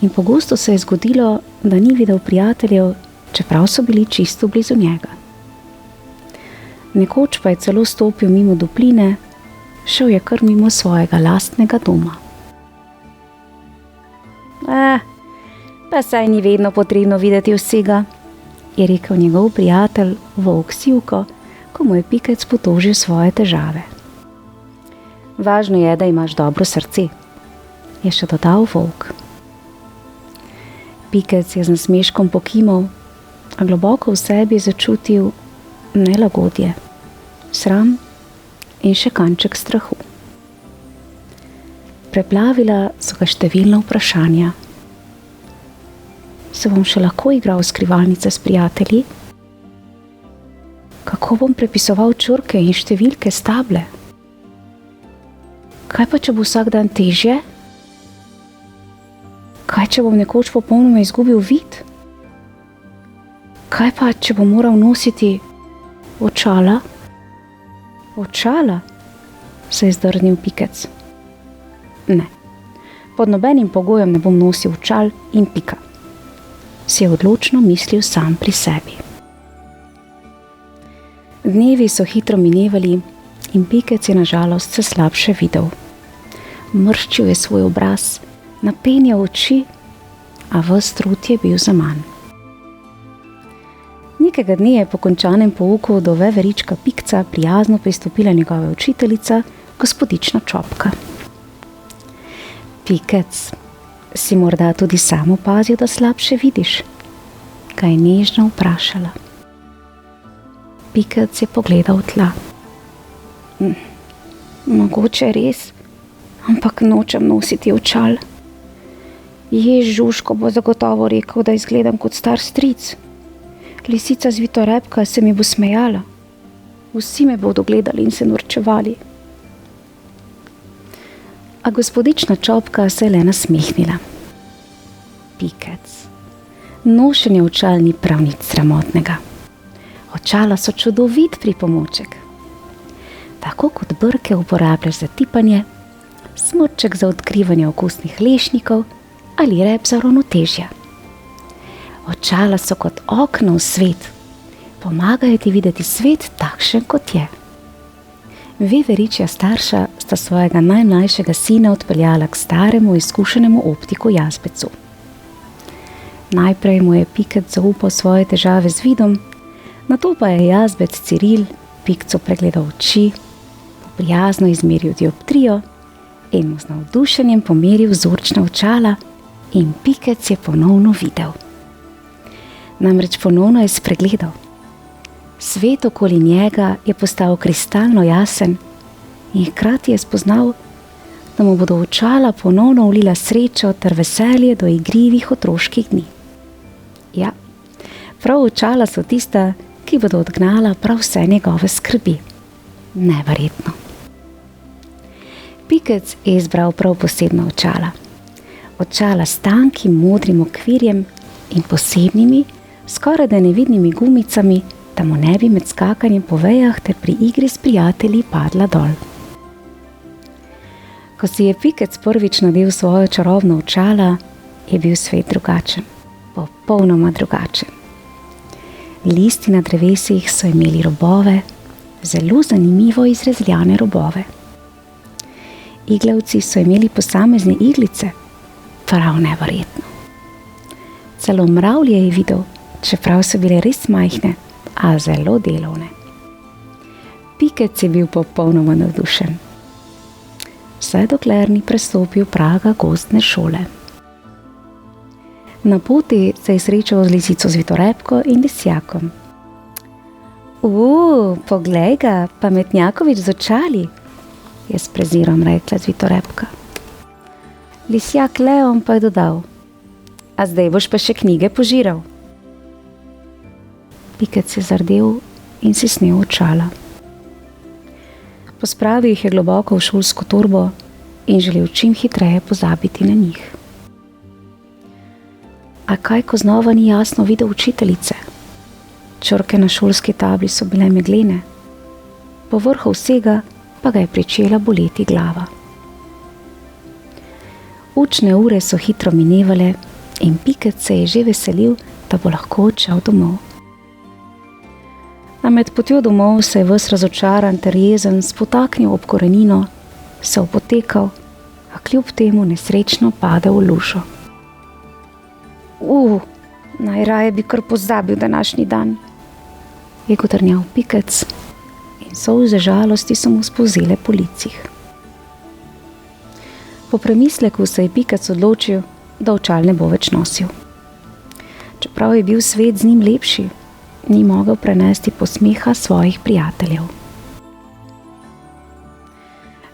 S1: in pogosto se je zgodilo, da ni videl prijateljev, čeprav so bili čisto blizu njega. Nekoč pa je celo stopil mimo dupline, šel je kar mimo svojega lastnega doma. Pa saj ni vedno potrebno videti vsega, je rekel njegov prijatelj volk Sivko, ko mu je Pikec potožil svoje težave. Važno je, da imaš dobro srce, je še dodal volk. Pikec je z nasmeškom pokimal, a globoko v sebi začutil nelagodje, sram in še kanček strahu. Preplavila so ga številna vprašanja. Se bom še lahko igral v skrivalnice s prijatelji? Kako bom prepisoval črke in številke s table? Kaj pa, če bo vsak dan težje? Kaj, če bom nekoč popolnoma izgubil vid? Kaj pa, če bom moral nositi očala? Očala? Se je zdrznil Pikec. Ne, pod nobenim pogojem ne bom nosil očal in pika. Si je odločno mislil sam pri sebi. Dnevi so hitro minevali in Pikec je na žalost vse slabše videl. Mrščil je svoj obraz, napenjal oči, a ves trud je bil zaman. Nekega dne je po končanem pouku do veverička Pikca prijazno pristopila njegova učiteljica, gospodična Čopka. Pikec, si morda tudi sam opazil, da slabše vidiš? Ga je nežno vprašala. Pikec je pogledal v tla. Mogoče res, ampak nočem nositi očal. Žužko bo zagotovo rekel, da izgledam kot star stric. Lisica Zvitorepka se mi bo smejala. Vsi me bodo gledali in se norčevali. A gospodična Čopka se je le nasmehnila. Pikec, nošenje očal ni prav nič sramotnega. Očala so čudovit pripomoček. Tako kot brke uporabljaš za tipanje, smrček za odkrivanje okusnih lešnikov ali rep za ravnotežje. Očala so kot okno v svet, pomagajo ti videti svet takšen, kot je. Veveričja starša sta svojega najmlajšega sina odpeljala k staremu izkušenemu optiku Jazbecu. Najprej mu je Pikec zaupal svoje težave z vidom, nato pa je Jazbec Ciril Pikcu pregledal oči, prijazno izmeril dioptrijo in mu z navdušenjem pomeril vzorčna očala in Pikec je ponovno videl. Namreč ponovno je spregledal. Svet okoli njega je postal kristalno jasen in hkrati je spoznal, da mu bodo očala ponovno vlila srečo ter veselje do igrivih otroških dni. Ja, prav očala so tista, ki bodo odgnala prav vse njegove skrbi. Neverjetno. Pikec je izbral prav posebna očala. Očala s tankim modrim okvirjem in posebnimi, skoraj da nevidnimi gumicami, da mu ne bi med skakanjem po vejah ter pri igri s prijatelji padla dol. Ko si je Pikec prvič nadel svojo čarobno očala, je bil svet drugačen, popolnoma drugačen. Listi na drevesih so imeli robove, zelo zanimivo izrezljane robove. Iglavci so imeli posamezne iglice, prav neverjetno. Celo mravlje je videl, čeprav so bile res majhne, a zelo delovne. Pikec je bil popolnoma navdušen. Vse dokler ni prestopil praga gozdne šole. Na poti se je srečal z lisico Zvitorepko in lisjakom. Poglej ga, pametnjakovič z očali, je s prezirom rekla Zvitorepka. Lisjak Leon pa je dodal: a zdaj boš pa še knjige požiral. Pikec je zardel in si snel očala. Pospravil jih je globoko v šolsko torbo in želel čim hitreje pozabiti na njih. A kaj, ko znova ni jasno videl učiteljice? Črke na šolski tabli so bile meglene, povrhu vsega pa ga je pričela boleti glava. Učne ure so hitro minevale in Pikec se je že veselil, da bo lahko odšel domov. A med potjo domov se je ves razočaran ter jezen spotaknil ob korenino, se opotekal, a kljub temu nesrečno padel v lužo. Najraje bi kar pozabil današnji dan, je godrnjal Pikec in solze žalosti so mu spolzele po licih. Po premisleku se je Pikec odločil, da očal ne bo več nosil. Čeprav je bil svet z njim lepši, ni mogel prenesti posmeha svojih prijateljev.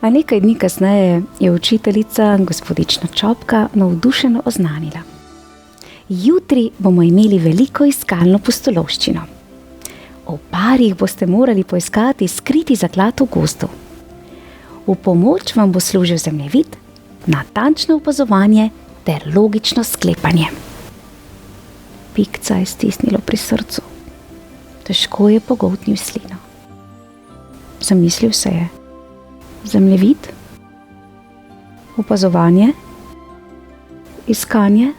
S1: A nekaj dni kasneje je učiteljica gospodična Čopka navdušeno oznanila: jutri bomo imeli veliko iskalno pustolovščino. V parih boste morali poiskati skriti zaklad v gozdu. V pomoč vam bo služil zemljevid, natančno opazovanje ter logično sklepanje. Pikca je stisnilo pri srcu. Težko je pogoltnil slino. Zamislil se je: zemljevid, opazovanje, iskanje.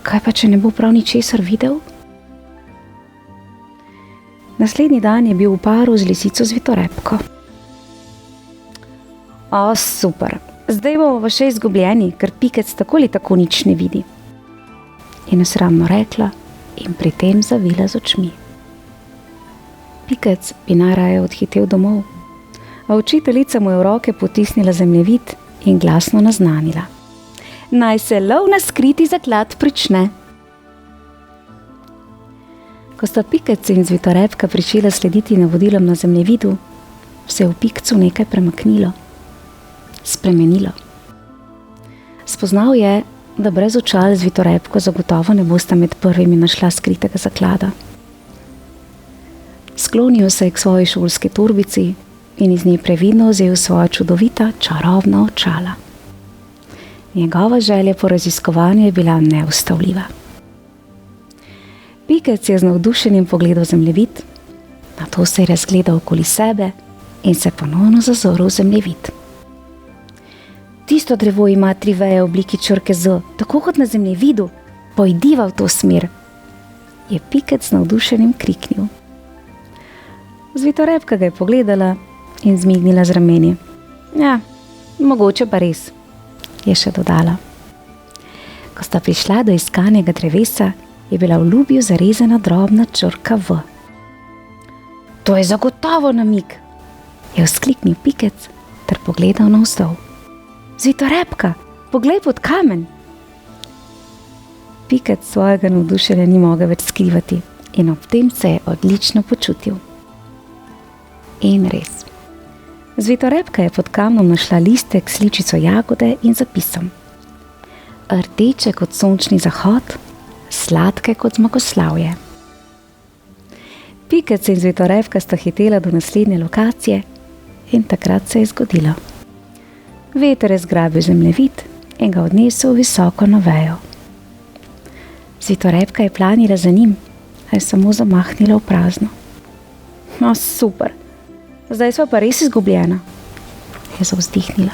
S1: Kaj pa, če ne bo prav ničesar videl? Naslednji dan je bil v paru z lisico Zvitorepko. Super, zdaj bomo pa še izgubljeni, ker Pikec tako ali tako nič ne vidi, je nesramno rekla in pri tem zavila z očmi. Pikec bi najraje odhitel domov, a učiteljica mu je v roke potisnila zemljevid in glasno naznanila: naj se lov na skriti zaklad prične. Ko sta Pikec in Zvitorepka pričela slediti navodilom na zemljevidu,
S2: se je v Pikcu nekaj premaknilo, spremenilo. Spoznal je, da brez očal z Vitorepko zagotovo ne bosta med prvimi našla skritega zaklada. Sklonil se je k svoji šolski torbici in iz nje previdno vzel svoja čudovita, čarobna očala. Njegova želja po raziskovanju je bila neustavljiva. Pikec je z navdušenjem pogledal zemljevid, nato se je razgledal okoli sebe in se ponovno zazoril v zemljevid. Tisto drevo ima 3 veje v obliki črke Z, tako kot na zemljevidu, pojdiva v to smer, je Pikec z navdušenjem kriknil. Vitorepka ga je pogledala in zmignila z rameni. Ja, mogoče pa res, je še dodala. Ko sta prišla do iskanega drevesa, je bila v ljubju zarezana drobna črka V. To je zagotovo namig, je vzkliknil Pikec ter pogledal navzdol. Vitorepka, poglej pod kamen. Pikec svojega navdušenja ni mogel več skrivati in ob tem se je odlično počutil. In res. Vitorepka je pod kamnom našla listek s sličico jagode in zapisom: rdeče kot sončni zahod, sladke kot zmagoslavje. Pikec in Vitorepka sta hitela do naslednje lokacije in takrat se je zgodilo. Veter je zgrabil zemljevid in ga odnesel visoko na vejo. Vitorepka je planila za njim, a je samo zamahnila v prazno. No, super, zdaj sva pa res izgubljena, je zavzdihnila.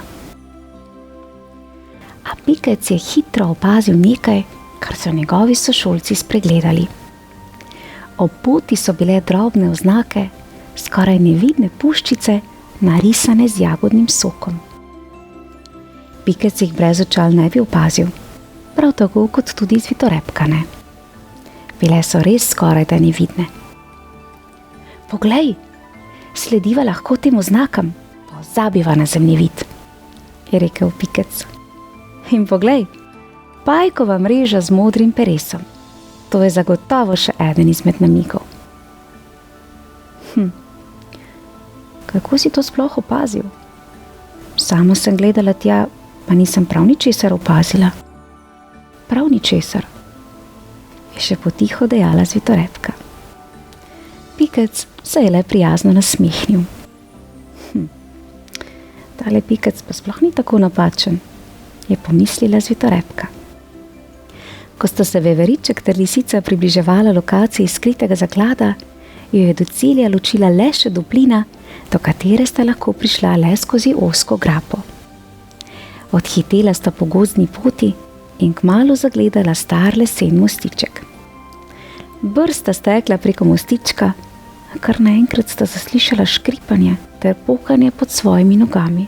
S2: A Pikec je hitro opazil nekaj, kar so njegovi sošolci spregledali. Ob poti so bile drobne oznake, skoraj nevidne puščice, narisane z jagodnim sokom. Pikec jih brez očal ne bi opazil, prav tako kot tudi Vitorepka ne. Bile so res skoraj da nevidne. Poglej, slediva lahko tem oznakam, pozabiva na zemljevid, je rekel Pikec. In poglej, pajkova mreža z modrim peresom. To je zagotovo še eden izmed namigov. Kako si to sploh opazil? Sama sem gledala tja, pa nisem prav ničesar opazila. Prav ničesar, je še potiho dejala Vitorepka. Pikec se je le prijazno nasmehnil. Tale Pikec pa sploh ni tako napačen, je pomislila Vitorepka. Ko sta se veveriček ter lisica približevala lokaciji skritega zaklada, jo je do cilja ločila le še duplina, do katere sta lahko prišla le skozi ozko grapo. Odhitela sta po gozdni poti in kmalu zagledala star lesen mostiček. Brz sta stekla preko mostička, kar naenkrat sta zaslišala škripanje ter pokanje pod svojimi nogami.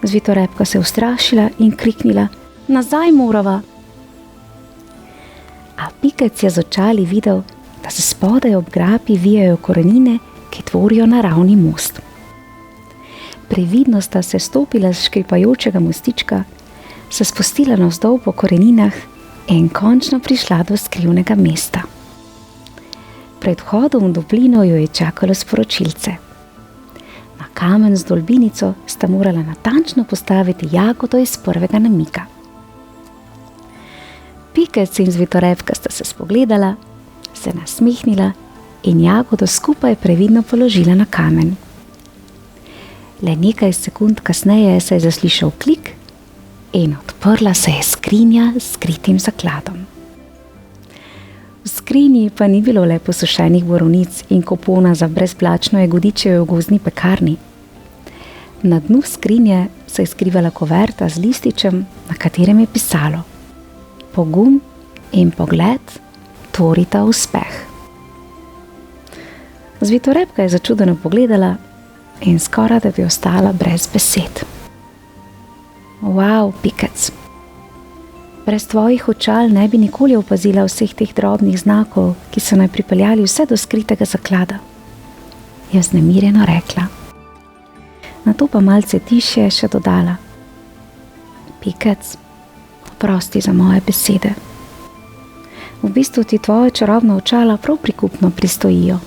S2: Vitorepka se je ustrašila in kriknila: nazaj morava! A Pikec je z očali videl, da se spodaj ob grapi vijajo korenine, ki tvorijo naravni most. Previdno sta se stopila z škripajočega mostička, se spustila navzdol po koreninah in končno prišla do skrivnega mesta. Pred vhodom v duplino jo je čakalo sporočilce. Na kamen z dolbinico sta morala natančno postaviti jagodo iz prvega namiga. Pikec in Vitorepka sta se spogledala, se nasmehnila in jagodo skupaj previdno položila na kamen. Le nekaj sekund kasneje se je zaslišal klik in odprla se je skrinja s skritim zakladom. V skrinji pa ni bilo le posušenih borovnic in kupona za brezplačno jagodičje v gozdni pekarni. Na dnu skrinje se je skrivala kuverta z lističem, na katerem je pisalo: pogum in pogled tvorita uspeh. Vitorepka je začudeno pogledala in skoraj da bi ostala brez besed. Wow, Pikec, brez tvojih očal ne bi nikoli opazila vseh teh drobnih znakov, ki so naj pripeljali vse do skritega zaklada, je vznemirjeno rekla. Nato pa malce tišje še dodala: Pikec, oprosti za moje besede. V bistvu ti tvoje čarobna očala prav prikupno pristojijo.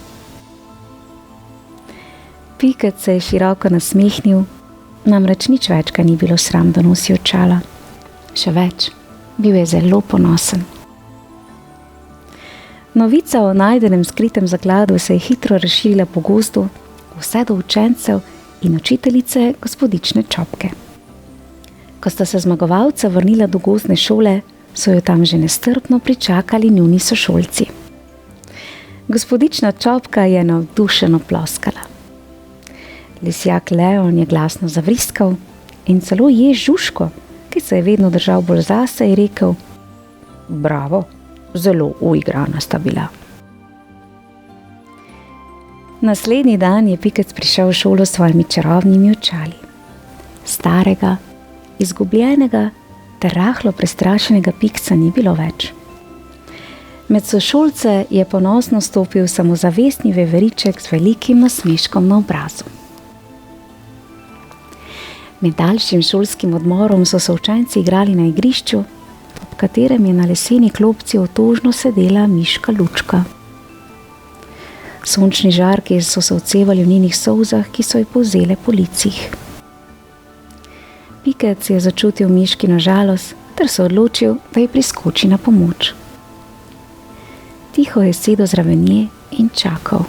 S2: Pikec se je široko nasmehnil, namreč nič več ga ni bilo sram, da nosi očala. Še več, bil je zelo ponosen. Novica o najdenem skritem zakladu se je hitro razširila po gozdu, vse do učencev in učiteljice gospodične Čopke. Ko sta se zmagovalca vrnila do gozdne šole, so jo tam že nestrpno pričakali njuni sošolci. Gospodična Čopka je navdušeno ploskala. Lisjak Leon je glasno zavriskal in celo jež Žužko, ki se je vedno držal bolj zase, je rekel: bravo, zelo uigrana sta bila. Naslednji dan je Pikec prišel v šolo s svojimi čarobnimi očali. Starega, izgubljenega ter rahlo prestrašenega Pikca ni bilo več. Med sošolce je ponosno stopil samozavestni veveriček z velikim nasmeškom na obrazu. Med daljšim šolskim odmorom so se učenci igrali na igrišču, ob katerem je na leseni klopci otožno sedela miška Lučka. Sončni žarki so se odsevali v njenih solzah, ki so ji polzele po licih. Pikec je začutil miškino žalost ter se odločil, da ji priskoči na pomoč. Tiho je sedel zraven nje in čakal.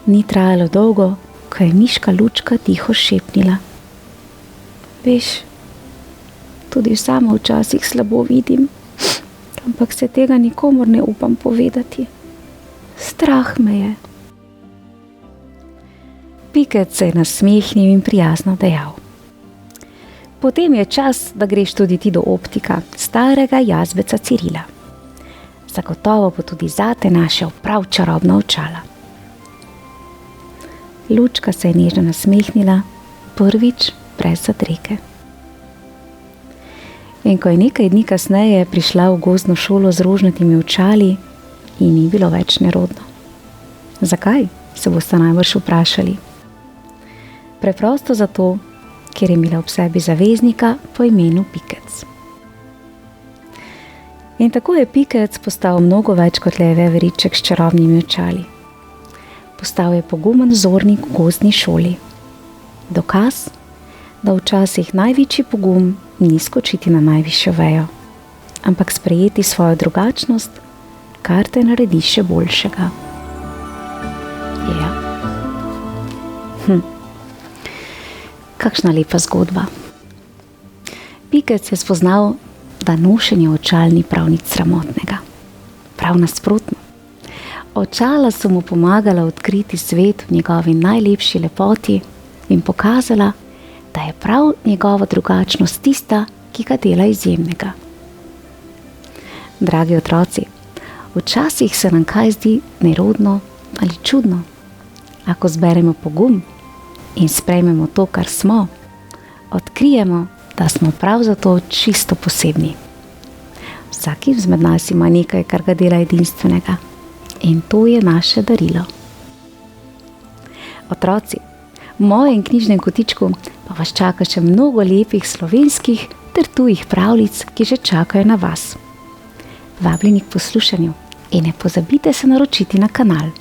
S2: Ni trajalo dolgo, ko je miška Lučka tiho šepnila: veš, tudi sama včasih slabo vidim, ampak se tega nikomur ne upam povedati. Strah me je. Pikec se je nasmehnil in prijazno dejal: potem je čas, da greš tudi ti do optika, starega jazbeca Cirila. Zagotovo bo tudi zate našel prav čarobna očala. Lučka se je nežno nasmehnila, prvič brez zadrege. In ko je nekaj dni kasneje prišla v gozdno šolo z rožnatimi očali, ji ni bilo več nerodno. Zakaj, se boste najbrž vprašali? Preprosto zato, ker je imela ob sebi zaveznika po imenu Pikec. In tako je Pikec postal mnogo več kot le veveriček s čarobnimi očali. Postal je pogumen vzornik v gozdni šoli. Dokaz, da včasih največji pogum ni skočiti na najvišjo vejo, ampak sprejeti svojo drugačnost, kar te naredi še boljšega. Ja. Kakšna lepa zgodba. Pikec je spoznal, da nošenje očal ni prav nič sramotnega. Prav nasprotno. Očala so mu pomagala odkriti svet v njegovi najlepši lepoti in pokazala, da je prav njegova drugačnost tista, ki ga dela izjemnega. Dragi otroci, včasih se nam kaj zdi nerodno ali čudno. Ako zberemo pogum in sprejmemo to, kar smo, odkrijemo, da smo prav zato čisto posebni. Vsak izmed nas ima nekaj, kar ga dela edinstvenega. In to je naše darilo. Otroci, v mojem knjižnem kotičku pa vas čaka še mnogo lepih slovenskih ter tujih pravljic, ki že čakajo na vas. Vabljeni k poslušanju in ne pozabite se naročiti na kanal.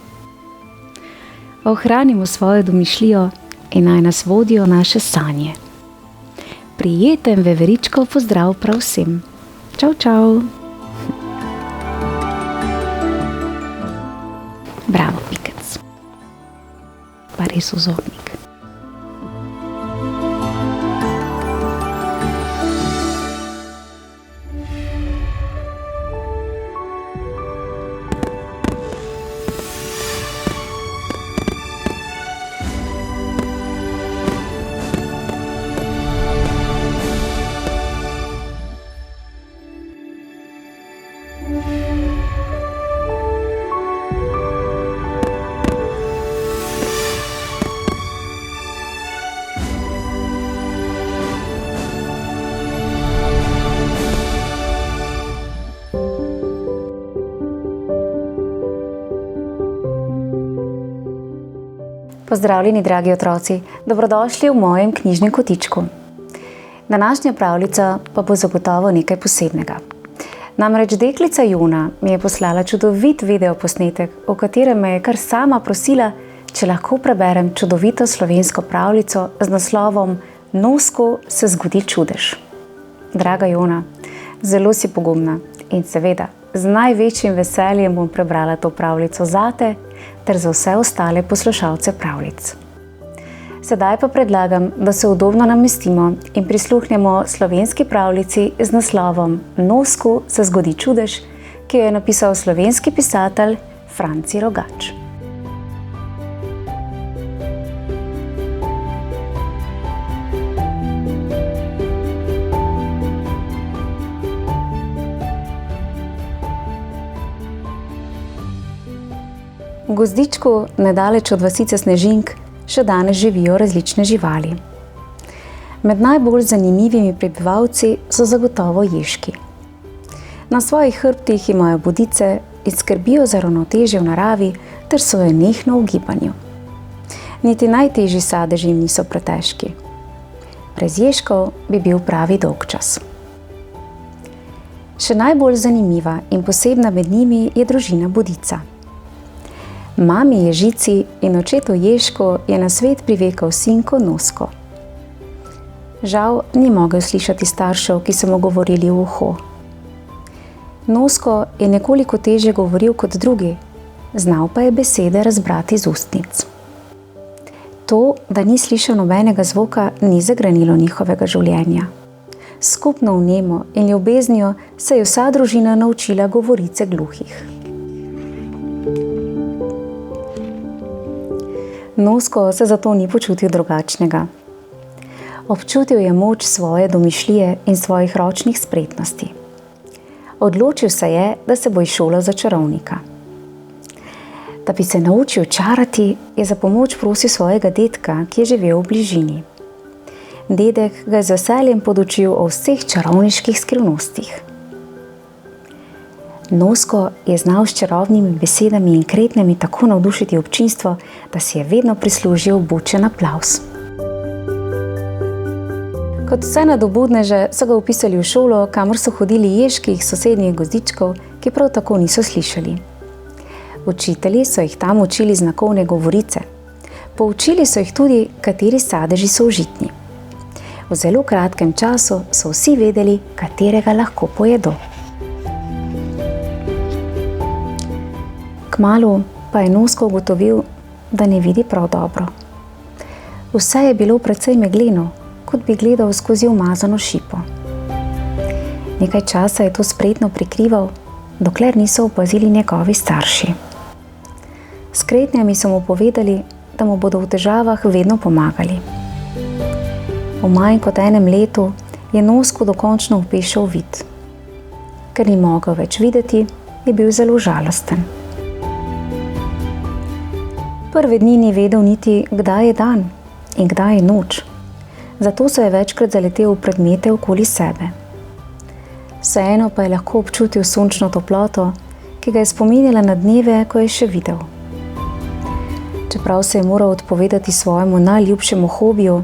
S2: Ohranimo svojo domišljijo in naj nas vodijo naše sanje. Prijeten veveričkov pozdrav prav vsem. Čau, čau. Bravo, Pikec. Pa res vzornik. Pozdravljeni, dragi otroci, dobrodošli v mojem knjižnem kotičku. Današnja pravljica pa bo zagotovo nekaj posebnega. Namreč deklica Juna mi je poslala čudovit videoposnetek, o katerem me je kar sama prosila, če lahko preberem čudovito slovensko pravljico z naslovom Nosku se zgodi čudež. Draga Jona, zelo si pogumna in seveda z največjim veseljem bom prebrala to pravljico zate ter za vse ostale poslušalce pravljic. Sedaj pa predlagam, da se udobno namestimo in prisluhnemo slovenski pravljici z naslovom Nosku se zgodi čudež, ki jo je napisal slovenski pisatelj Franci Rogač. V gozdičku, nedaleč od vasice Snežink, še danes živijo različne živali. Med najbolj zanimivimi prebivalci so zagotovo ježki. Na svojih hrbtih imajo bodice in skrbijo za ravnotežje v naravi ter so nenehno v gibanju. Niti najtežji sadeži jim niso pretežki. Brez ježkov bi bil pravi dolgčas. Še najbolj zanimiva in posebna med njimi je družina Bodica. Mami ježici in očetu Ježku je na svet privekal sinko Nosko. Žal ni mogel slišati staršev, ki so mu govorili v uho. Nosko je nekoliko težje govoril kot drugi, znal pa je besede razbrati z ustnic. To, da ni slišal nobenega zvoka, ni zagrenilo njihovega življenja. Skupno vnemo in ljubeznijo se je vsa družina naučila govorice gluhih. Nosko se zato ni počutil drugačnega. Občutil je moč svoje domišljije in svojih ročnih spretnosti. Odločil se je, da se bo izšolal za čarovnika. Da bi se naučil čarati, je za pomoč prosil svojega dedka, ki je živel v bližini. Dedek ga je z veseljem podučil o vseh čarovniških skrivnostih. Nosko je znal s čarovnimi besedami in kretnjami tako navdušiti občinstvo, da si je vedno prislužil bučen aplavz. Kot vse nadobudneže so ga vpisali v šolo, kamor so hodili ježki iz sosednjih gozdičkov, ki prav tako niso slišali. Učitelji so jih tam učili znakovne govorice. Poučili so jih tudi, kateri sadeži so užitni. V zelo kratkem času so vsi vedeli, katerega lahko pojedo. Kmalu pa je Nosko ugotovil, da ne vidi prav dobro. Vse je bilo precej megleno, kot bi gledal skozi umazano šipo. Nekaj časa je to spretno prikrival, dokler niso opazili njegovi starši. S kretnjami so mu povedali, da mu bodo v težavah vedno pomagali. V manj kot enem letu je Nosko dokončno upešal vid. Ker ni mogel več videti, je bil zelo žalosten. Prve dni ni vedel niti, kdaj je dan in kdaj je noč. Zato se je večkrat zaletel v predmete okoli sebe. Vseeno pa je lahko občutil sončno toploto, ki ga je spominjala na dneve, ko je še videl. Čeprav se je moral odpovedati svojemu najljubšemu hobiju,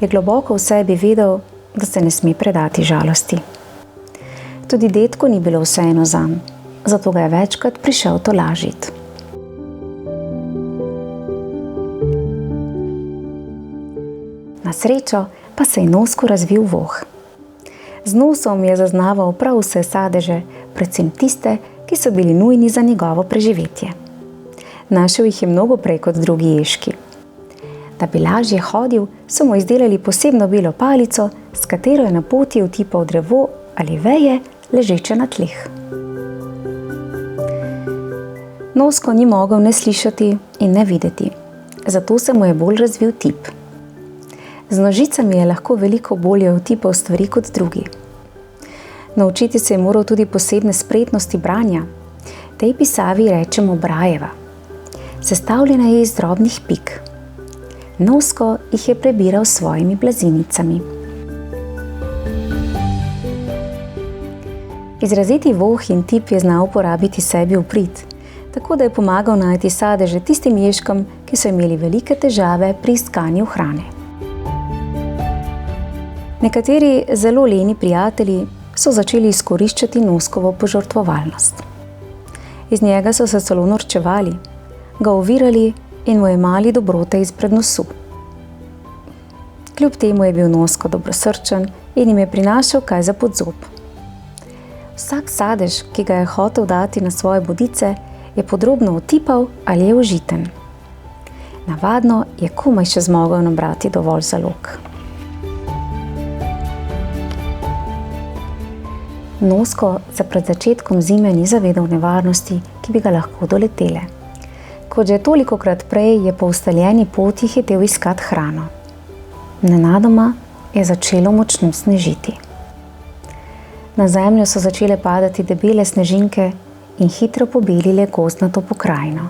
S2: je globoko v sebi vedel, da se ne sme predati žalosti. Tudi dedku ni bilo vseeno zanj, zato ga je večkrat prišel tolažit. Na srečo pa se je Nosko razvil voh. Z nosom je zaznaval prav vse sadeže, predvsem tiste, ki so bili nujni za njegovo preživetje. Našel jih je mnogo prej kot drugi ježki. Da bi lažje hodil, so mu izdelali posebno belo palico, s katero je na poti utipal drevo ali veje, ležeče na tleh. Nosko ni mogel ne slišati in ne videti, zato se mu je bolj razvil tip. Z nožicami je lahko veliko bolje utipal stvari kot drugi. Naučiti se je moral tudi posebne spretnosti branja. Tej pisavi rečemo brajeva. Sestavljena je iz drobnih pik. Nosko jih je prebiral s svojimi blazinicami. Izraziti voh in tip je znal uporabiti sebi v prid, tako da je pomagal najti sadeže tistim ježkom, ki so imeli velike težave pri iskanju hrane. Nekateri zelo leni prijatelji so začeli izkoriščati Noskovo požrtvovalnost. Iz njega so se celo norčevali, ga ovirali in mu jemali dobrote izpred nosu. Kljub temu je bil Nosko dobrosrčen in jim je prinašal kaj za podzob. Vsak sadež, ki ga je hotel dati na svoje bodice, je podrobno otipal, ali je užiten. Navadno je komaj še zmogel nabrati dovolj zalog. Nosko se pred začetkom zime ni zavedal nevarnosti, ki bi ga lahko doletele. Kot že tolikokrat prej je po ustaljeni poti hitel iskat hrano. Nenadoma je začelo močno snežiti. Na zemljo so začele padati debele snežinke in hitro pobelile gozdnato pokrajino.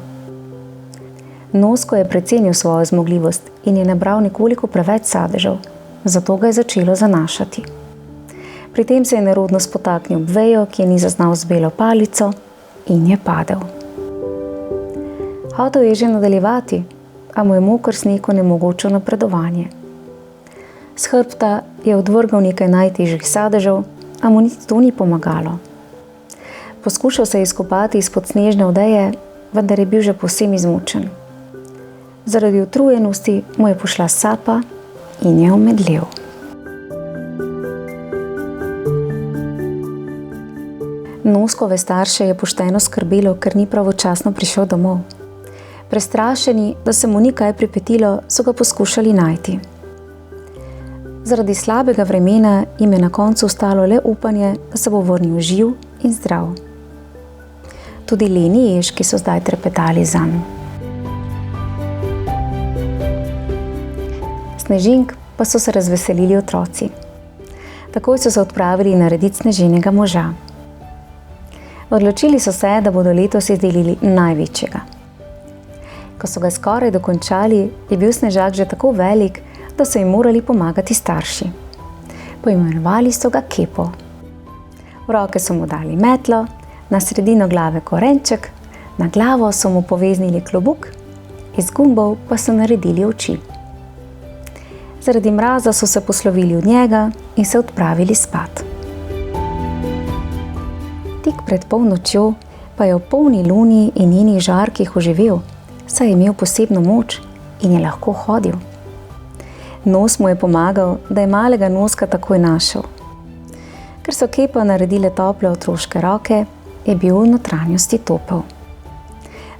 S2: Nosko je precenil svojo zmogljivost in je nabral nekoliko preveč sadežev, zato ga je začelo zanašati. Pri tem se je nerodno spotaknil ob vejo, ki je ni zaznal z belo palico, in je padel. Hotel je že nadaljevati, a mu je moker sneg onemogočil napredovanje. S hrbta je odvrgal nekaj najtežjih sadežev, a mu niti to ni pomagalo. Poskušal se je izkopati izpod snežne odeje, vendar je bil že povsem izmučen. Zaradi utrujenosti mu je pošla sapa in je omedlel. Noskove starše je pošteno skrbelo, ker ni pravočasno prišel domov. Prestrašeni, da se mu ni kaj pripetilo, so ga poskušali najti. Zaradi slabega vremena jim je na koncu ostalo le upanje, da se bo vrnil živ in zdrav. Tudi leni ježki so zdaj trepetali zanj. Snežink pa so se razveselili otroci. Takoj so se odpravili narediti sneženega moža. Odločili so se, da bodo letos izdelili največjega. Ko so ga skoraj dokončali, je bil snežak že tako velik, da so jim morali pomagati starši. Poimenovali so ga Kepo. V roke so mu dali metlo, na sredino glave korenček, na glavo so mu poveznili klobuk, iz gumbov pa so naredili oči. Zaradi mraza so se poslovili od njega in se odpravili spat. Tik pred polnočjo pa je v polni luni in njenih žarkih oživel, saj je imel posebno moč in je lahko hodil. Nos mu je pomagal, da je malega Noska takoj našel. Ker so Kepa naredile tople otroške roke, je bil v notranjosti topel.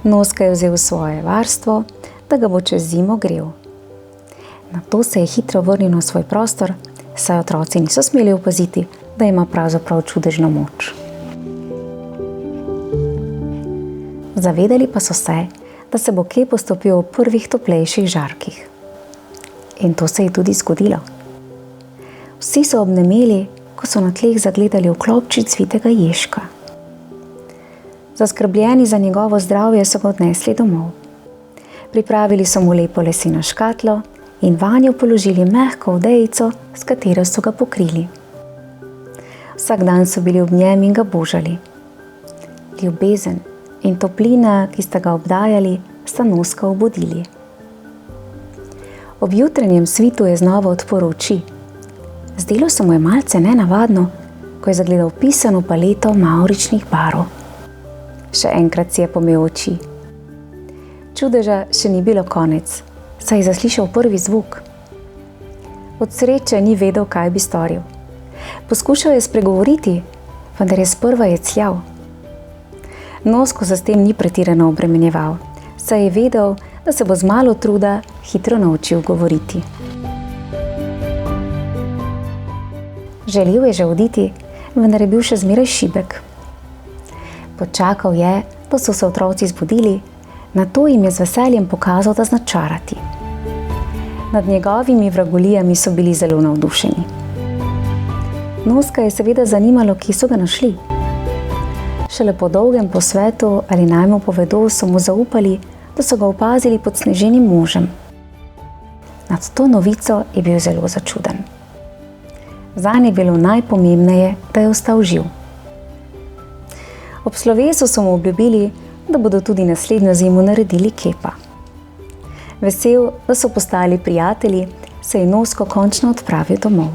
S2: Noska je vzel svoje varstvo, da ga bo čez zimo grel. Nato se je hitro vrnil na svoj prostor, saj otroci niso smeli opaziti, da ima pravzaprav čudežno moč. Zavedali pa so se, da se bo Kepo stopil v prvih toplejših žarkih. In to se je tudi zgodilo. Vsi so obnemeli, ko so na tleh zagledali vklopčič svitega ježka. Zaskrbljeni za njegovo zdravje so ga odnesli domov. Pripravili so mu lepo leseno škatlo in vanjo položili mehko odejico, s katero so ga pokrili. Vsak dan so bili ob njem in ga božali. Ljubezen in toplina, ki sta ga obdajali, sta Noska obudili. Ob jutranjem svitu je znova odprl oči. Zdelo se mu je malce nenavadno, ko je zagledal pisano paleto mavričnih barv. Še enkrat si je pomel oči. Čudeža še ni bilo konec, saj je zaslišal prvi zvok. Od sreče ni vedel, kaj bi storil. Poskušal je spregovoriti, vendar je sprva jecljal. Nosko se s tem ni pretirano obremenjeval, saj je vedel, da se bo z malo truda hitro naučil govoriti. Želel je že oditi, vendar je bil še zmeraj šibek. Počakal je, da so se otroci zbudili, nato jim je z veseljem pokazal, da zna čarati. Nad njegovimi vragolijami so bili zelo navdušeni. Noska je seveda zanimalo, kje so ga našli. Šele po dolgem posvetu, ali naj mu povedo, so mu zaupali, da so ga opazili pod sneženim možem. Nad to novico je bil zelo začuden. Zanj je bilo najpomembneje, da je ostal živ. Ob slovesu so mu obljubili, da bodo tudi naslednjo zimo naredili Kepa. Vesel, da so postali prijatelji, se je Nosko končno odpravil domov.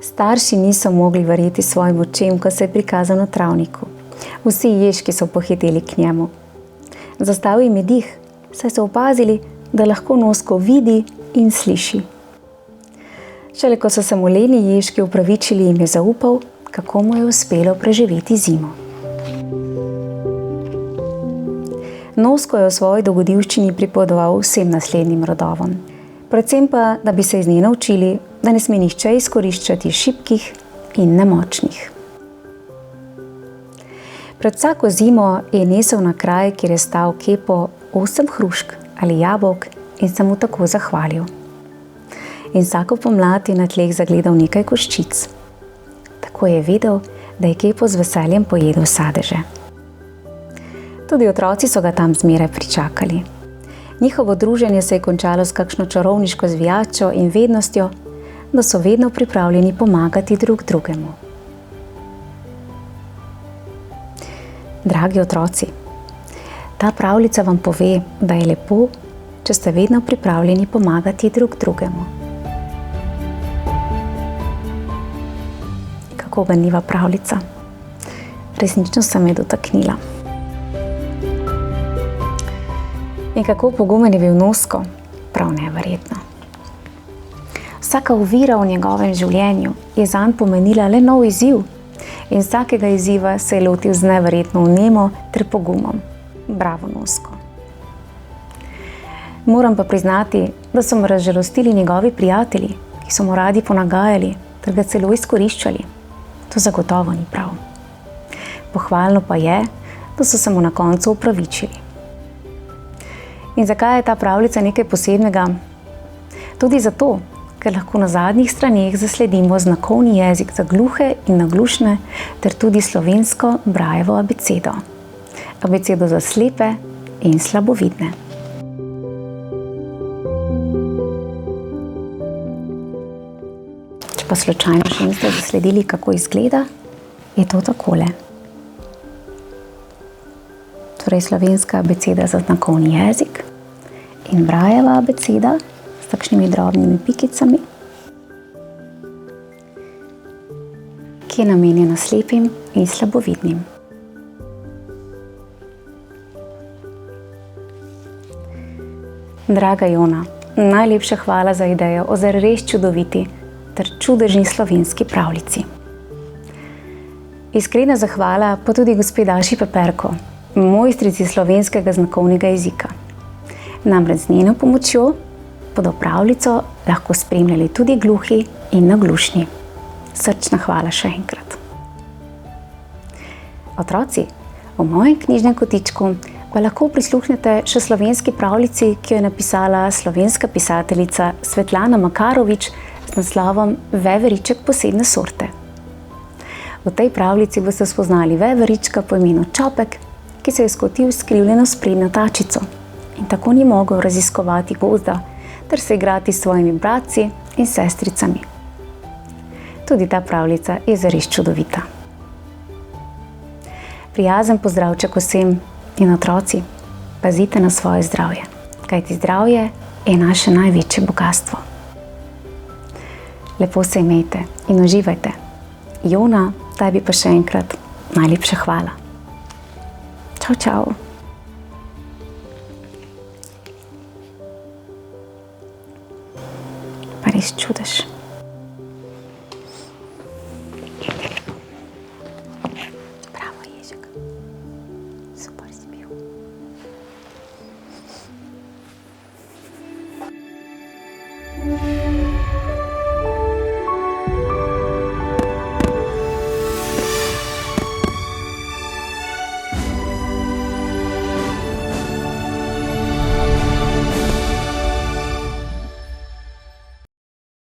S2: Starši niso mogli verjeti svojim očem, ko se je prikazal na travniku. Vsi ježki so pohiteli k njemu. Zastal jim je dih, saj so opazili, da lahko Nosko vidi in sliši. Šele ko so se mu leni ježki upravičili, jim je zaupal, kako mu je uspelo preživeti zimo. Nosko je o svoji dogodivščini pripovedoval vsem naslednjim rodovom. Predvsem pa, da bi se iz nje naučili, da ne sme nihče izkoriščati šibkih in nemočnih. Pred vsako zimo je nesel na kraj, kjer je stal kepo 8 hrušk ali jabolk in se mu tako zahvalil. In vsako pomlad je na tleh zagledal nekaj koščic. Tako je vedel, da je kepo z veseljem pojedel sadeže. Tudi otroci so ga tam zmeraj pričakali. Njihovo druženje se je končalo s kakšno čarovniško zvijačo in vednostjo, da so vedno pripravljeni pomagati drug drugemu. Dragi otroci, ta pravljica vam pove, da je lepo, če ste vedno pripravljeni pomagati drug drugemu. Kako ganljiva pravljica. Resnično se me je dotaknila. In kako pogumen je bil Nosko, prav neverjetno. Vsaka ovira v njegovem življenju je zanj pomenila le nov izziv in vsakega izziva se je lotil z neverjetno vnemo ter pogumom. Bravo, Nosko. Moram pa priznati, da so me razžalostili njegovi prijatelji, ki so mu radi ponagajali ter ga celo izkoriščali. To zagotovo ni prav. Pohvalno pa je, da so se mu na koncu opravičili. In zakaj je ta pravljica nekaj posebnega? Tudi zato, ker lahko na zadnjih straneh zasledimo znakovni jezik za gluhe in naglušne ter tudi slovensko Braillevo abecedo. Abecedo za slepe in slabovidne. Če pa slučajno še niste zasledili, kako izgleda, je to takole. Torej slovenska abeceda za znakovni jezik in Brailleva abeceda s takšnimi drobnimi pikicami, ki je namenjena slepim in slabovidnim. Draga Jona, najlepša hvala za idejo o zares čudoviti ter čudežni slovenski pravljici. Iskrena zahvala pa tudi gospe Daši Peperko, mojstrici slovenskega znakovnega jezika. Namreč z njeno pomočjo bodo pravljico lahko spremljali tudi gluhi in naglušni. Srčna hvala še enkrat. Otroci, v mojem knjižnem kotičku pa lahko prisluhnete še slovenski pravljici, ki jo je napisala slovenska pisateljica Svetlana Makarovič z naslovom Veveriček posebne sorte. V tej pravljici boste spoznali veverička po imenu Čopek, ki se je skotil skrivljeno sprednjo tačico in tako ni mogel raziskovati gozda ter se igrati s svojimi bratci in sestricami. Tudi ta pravljica je zares čudovita. Prijazen pozdravček vsem in otroci, pazite na svoje zdravje, kajti zdravje je naše največje bogastvo. Lepo se imejte in uživajte. Jona, tebi pa še enkrat najlepša hvala. Čau, čau. Pa res čudež.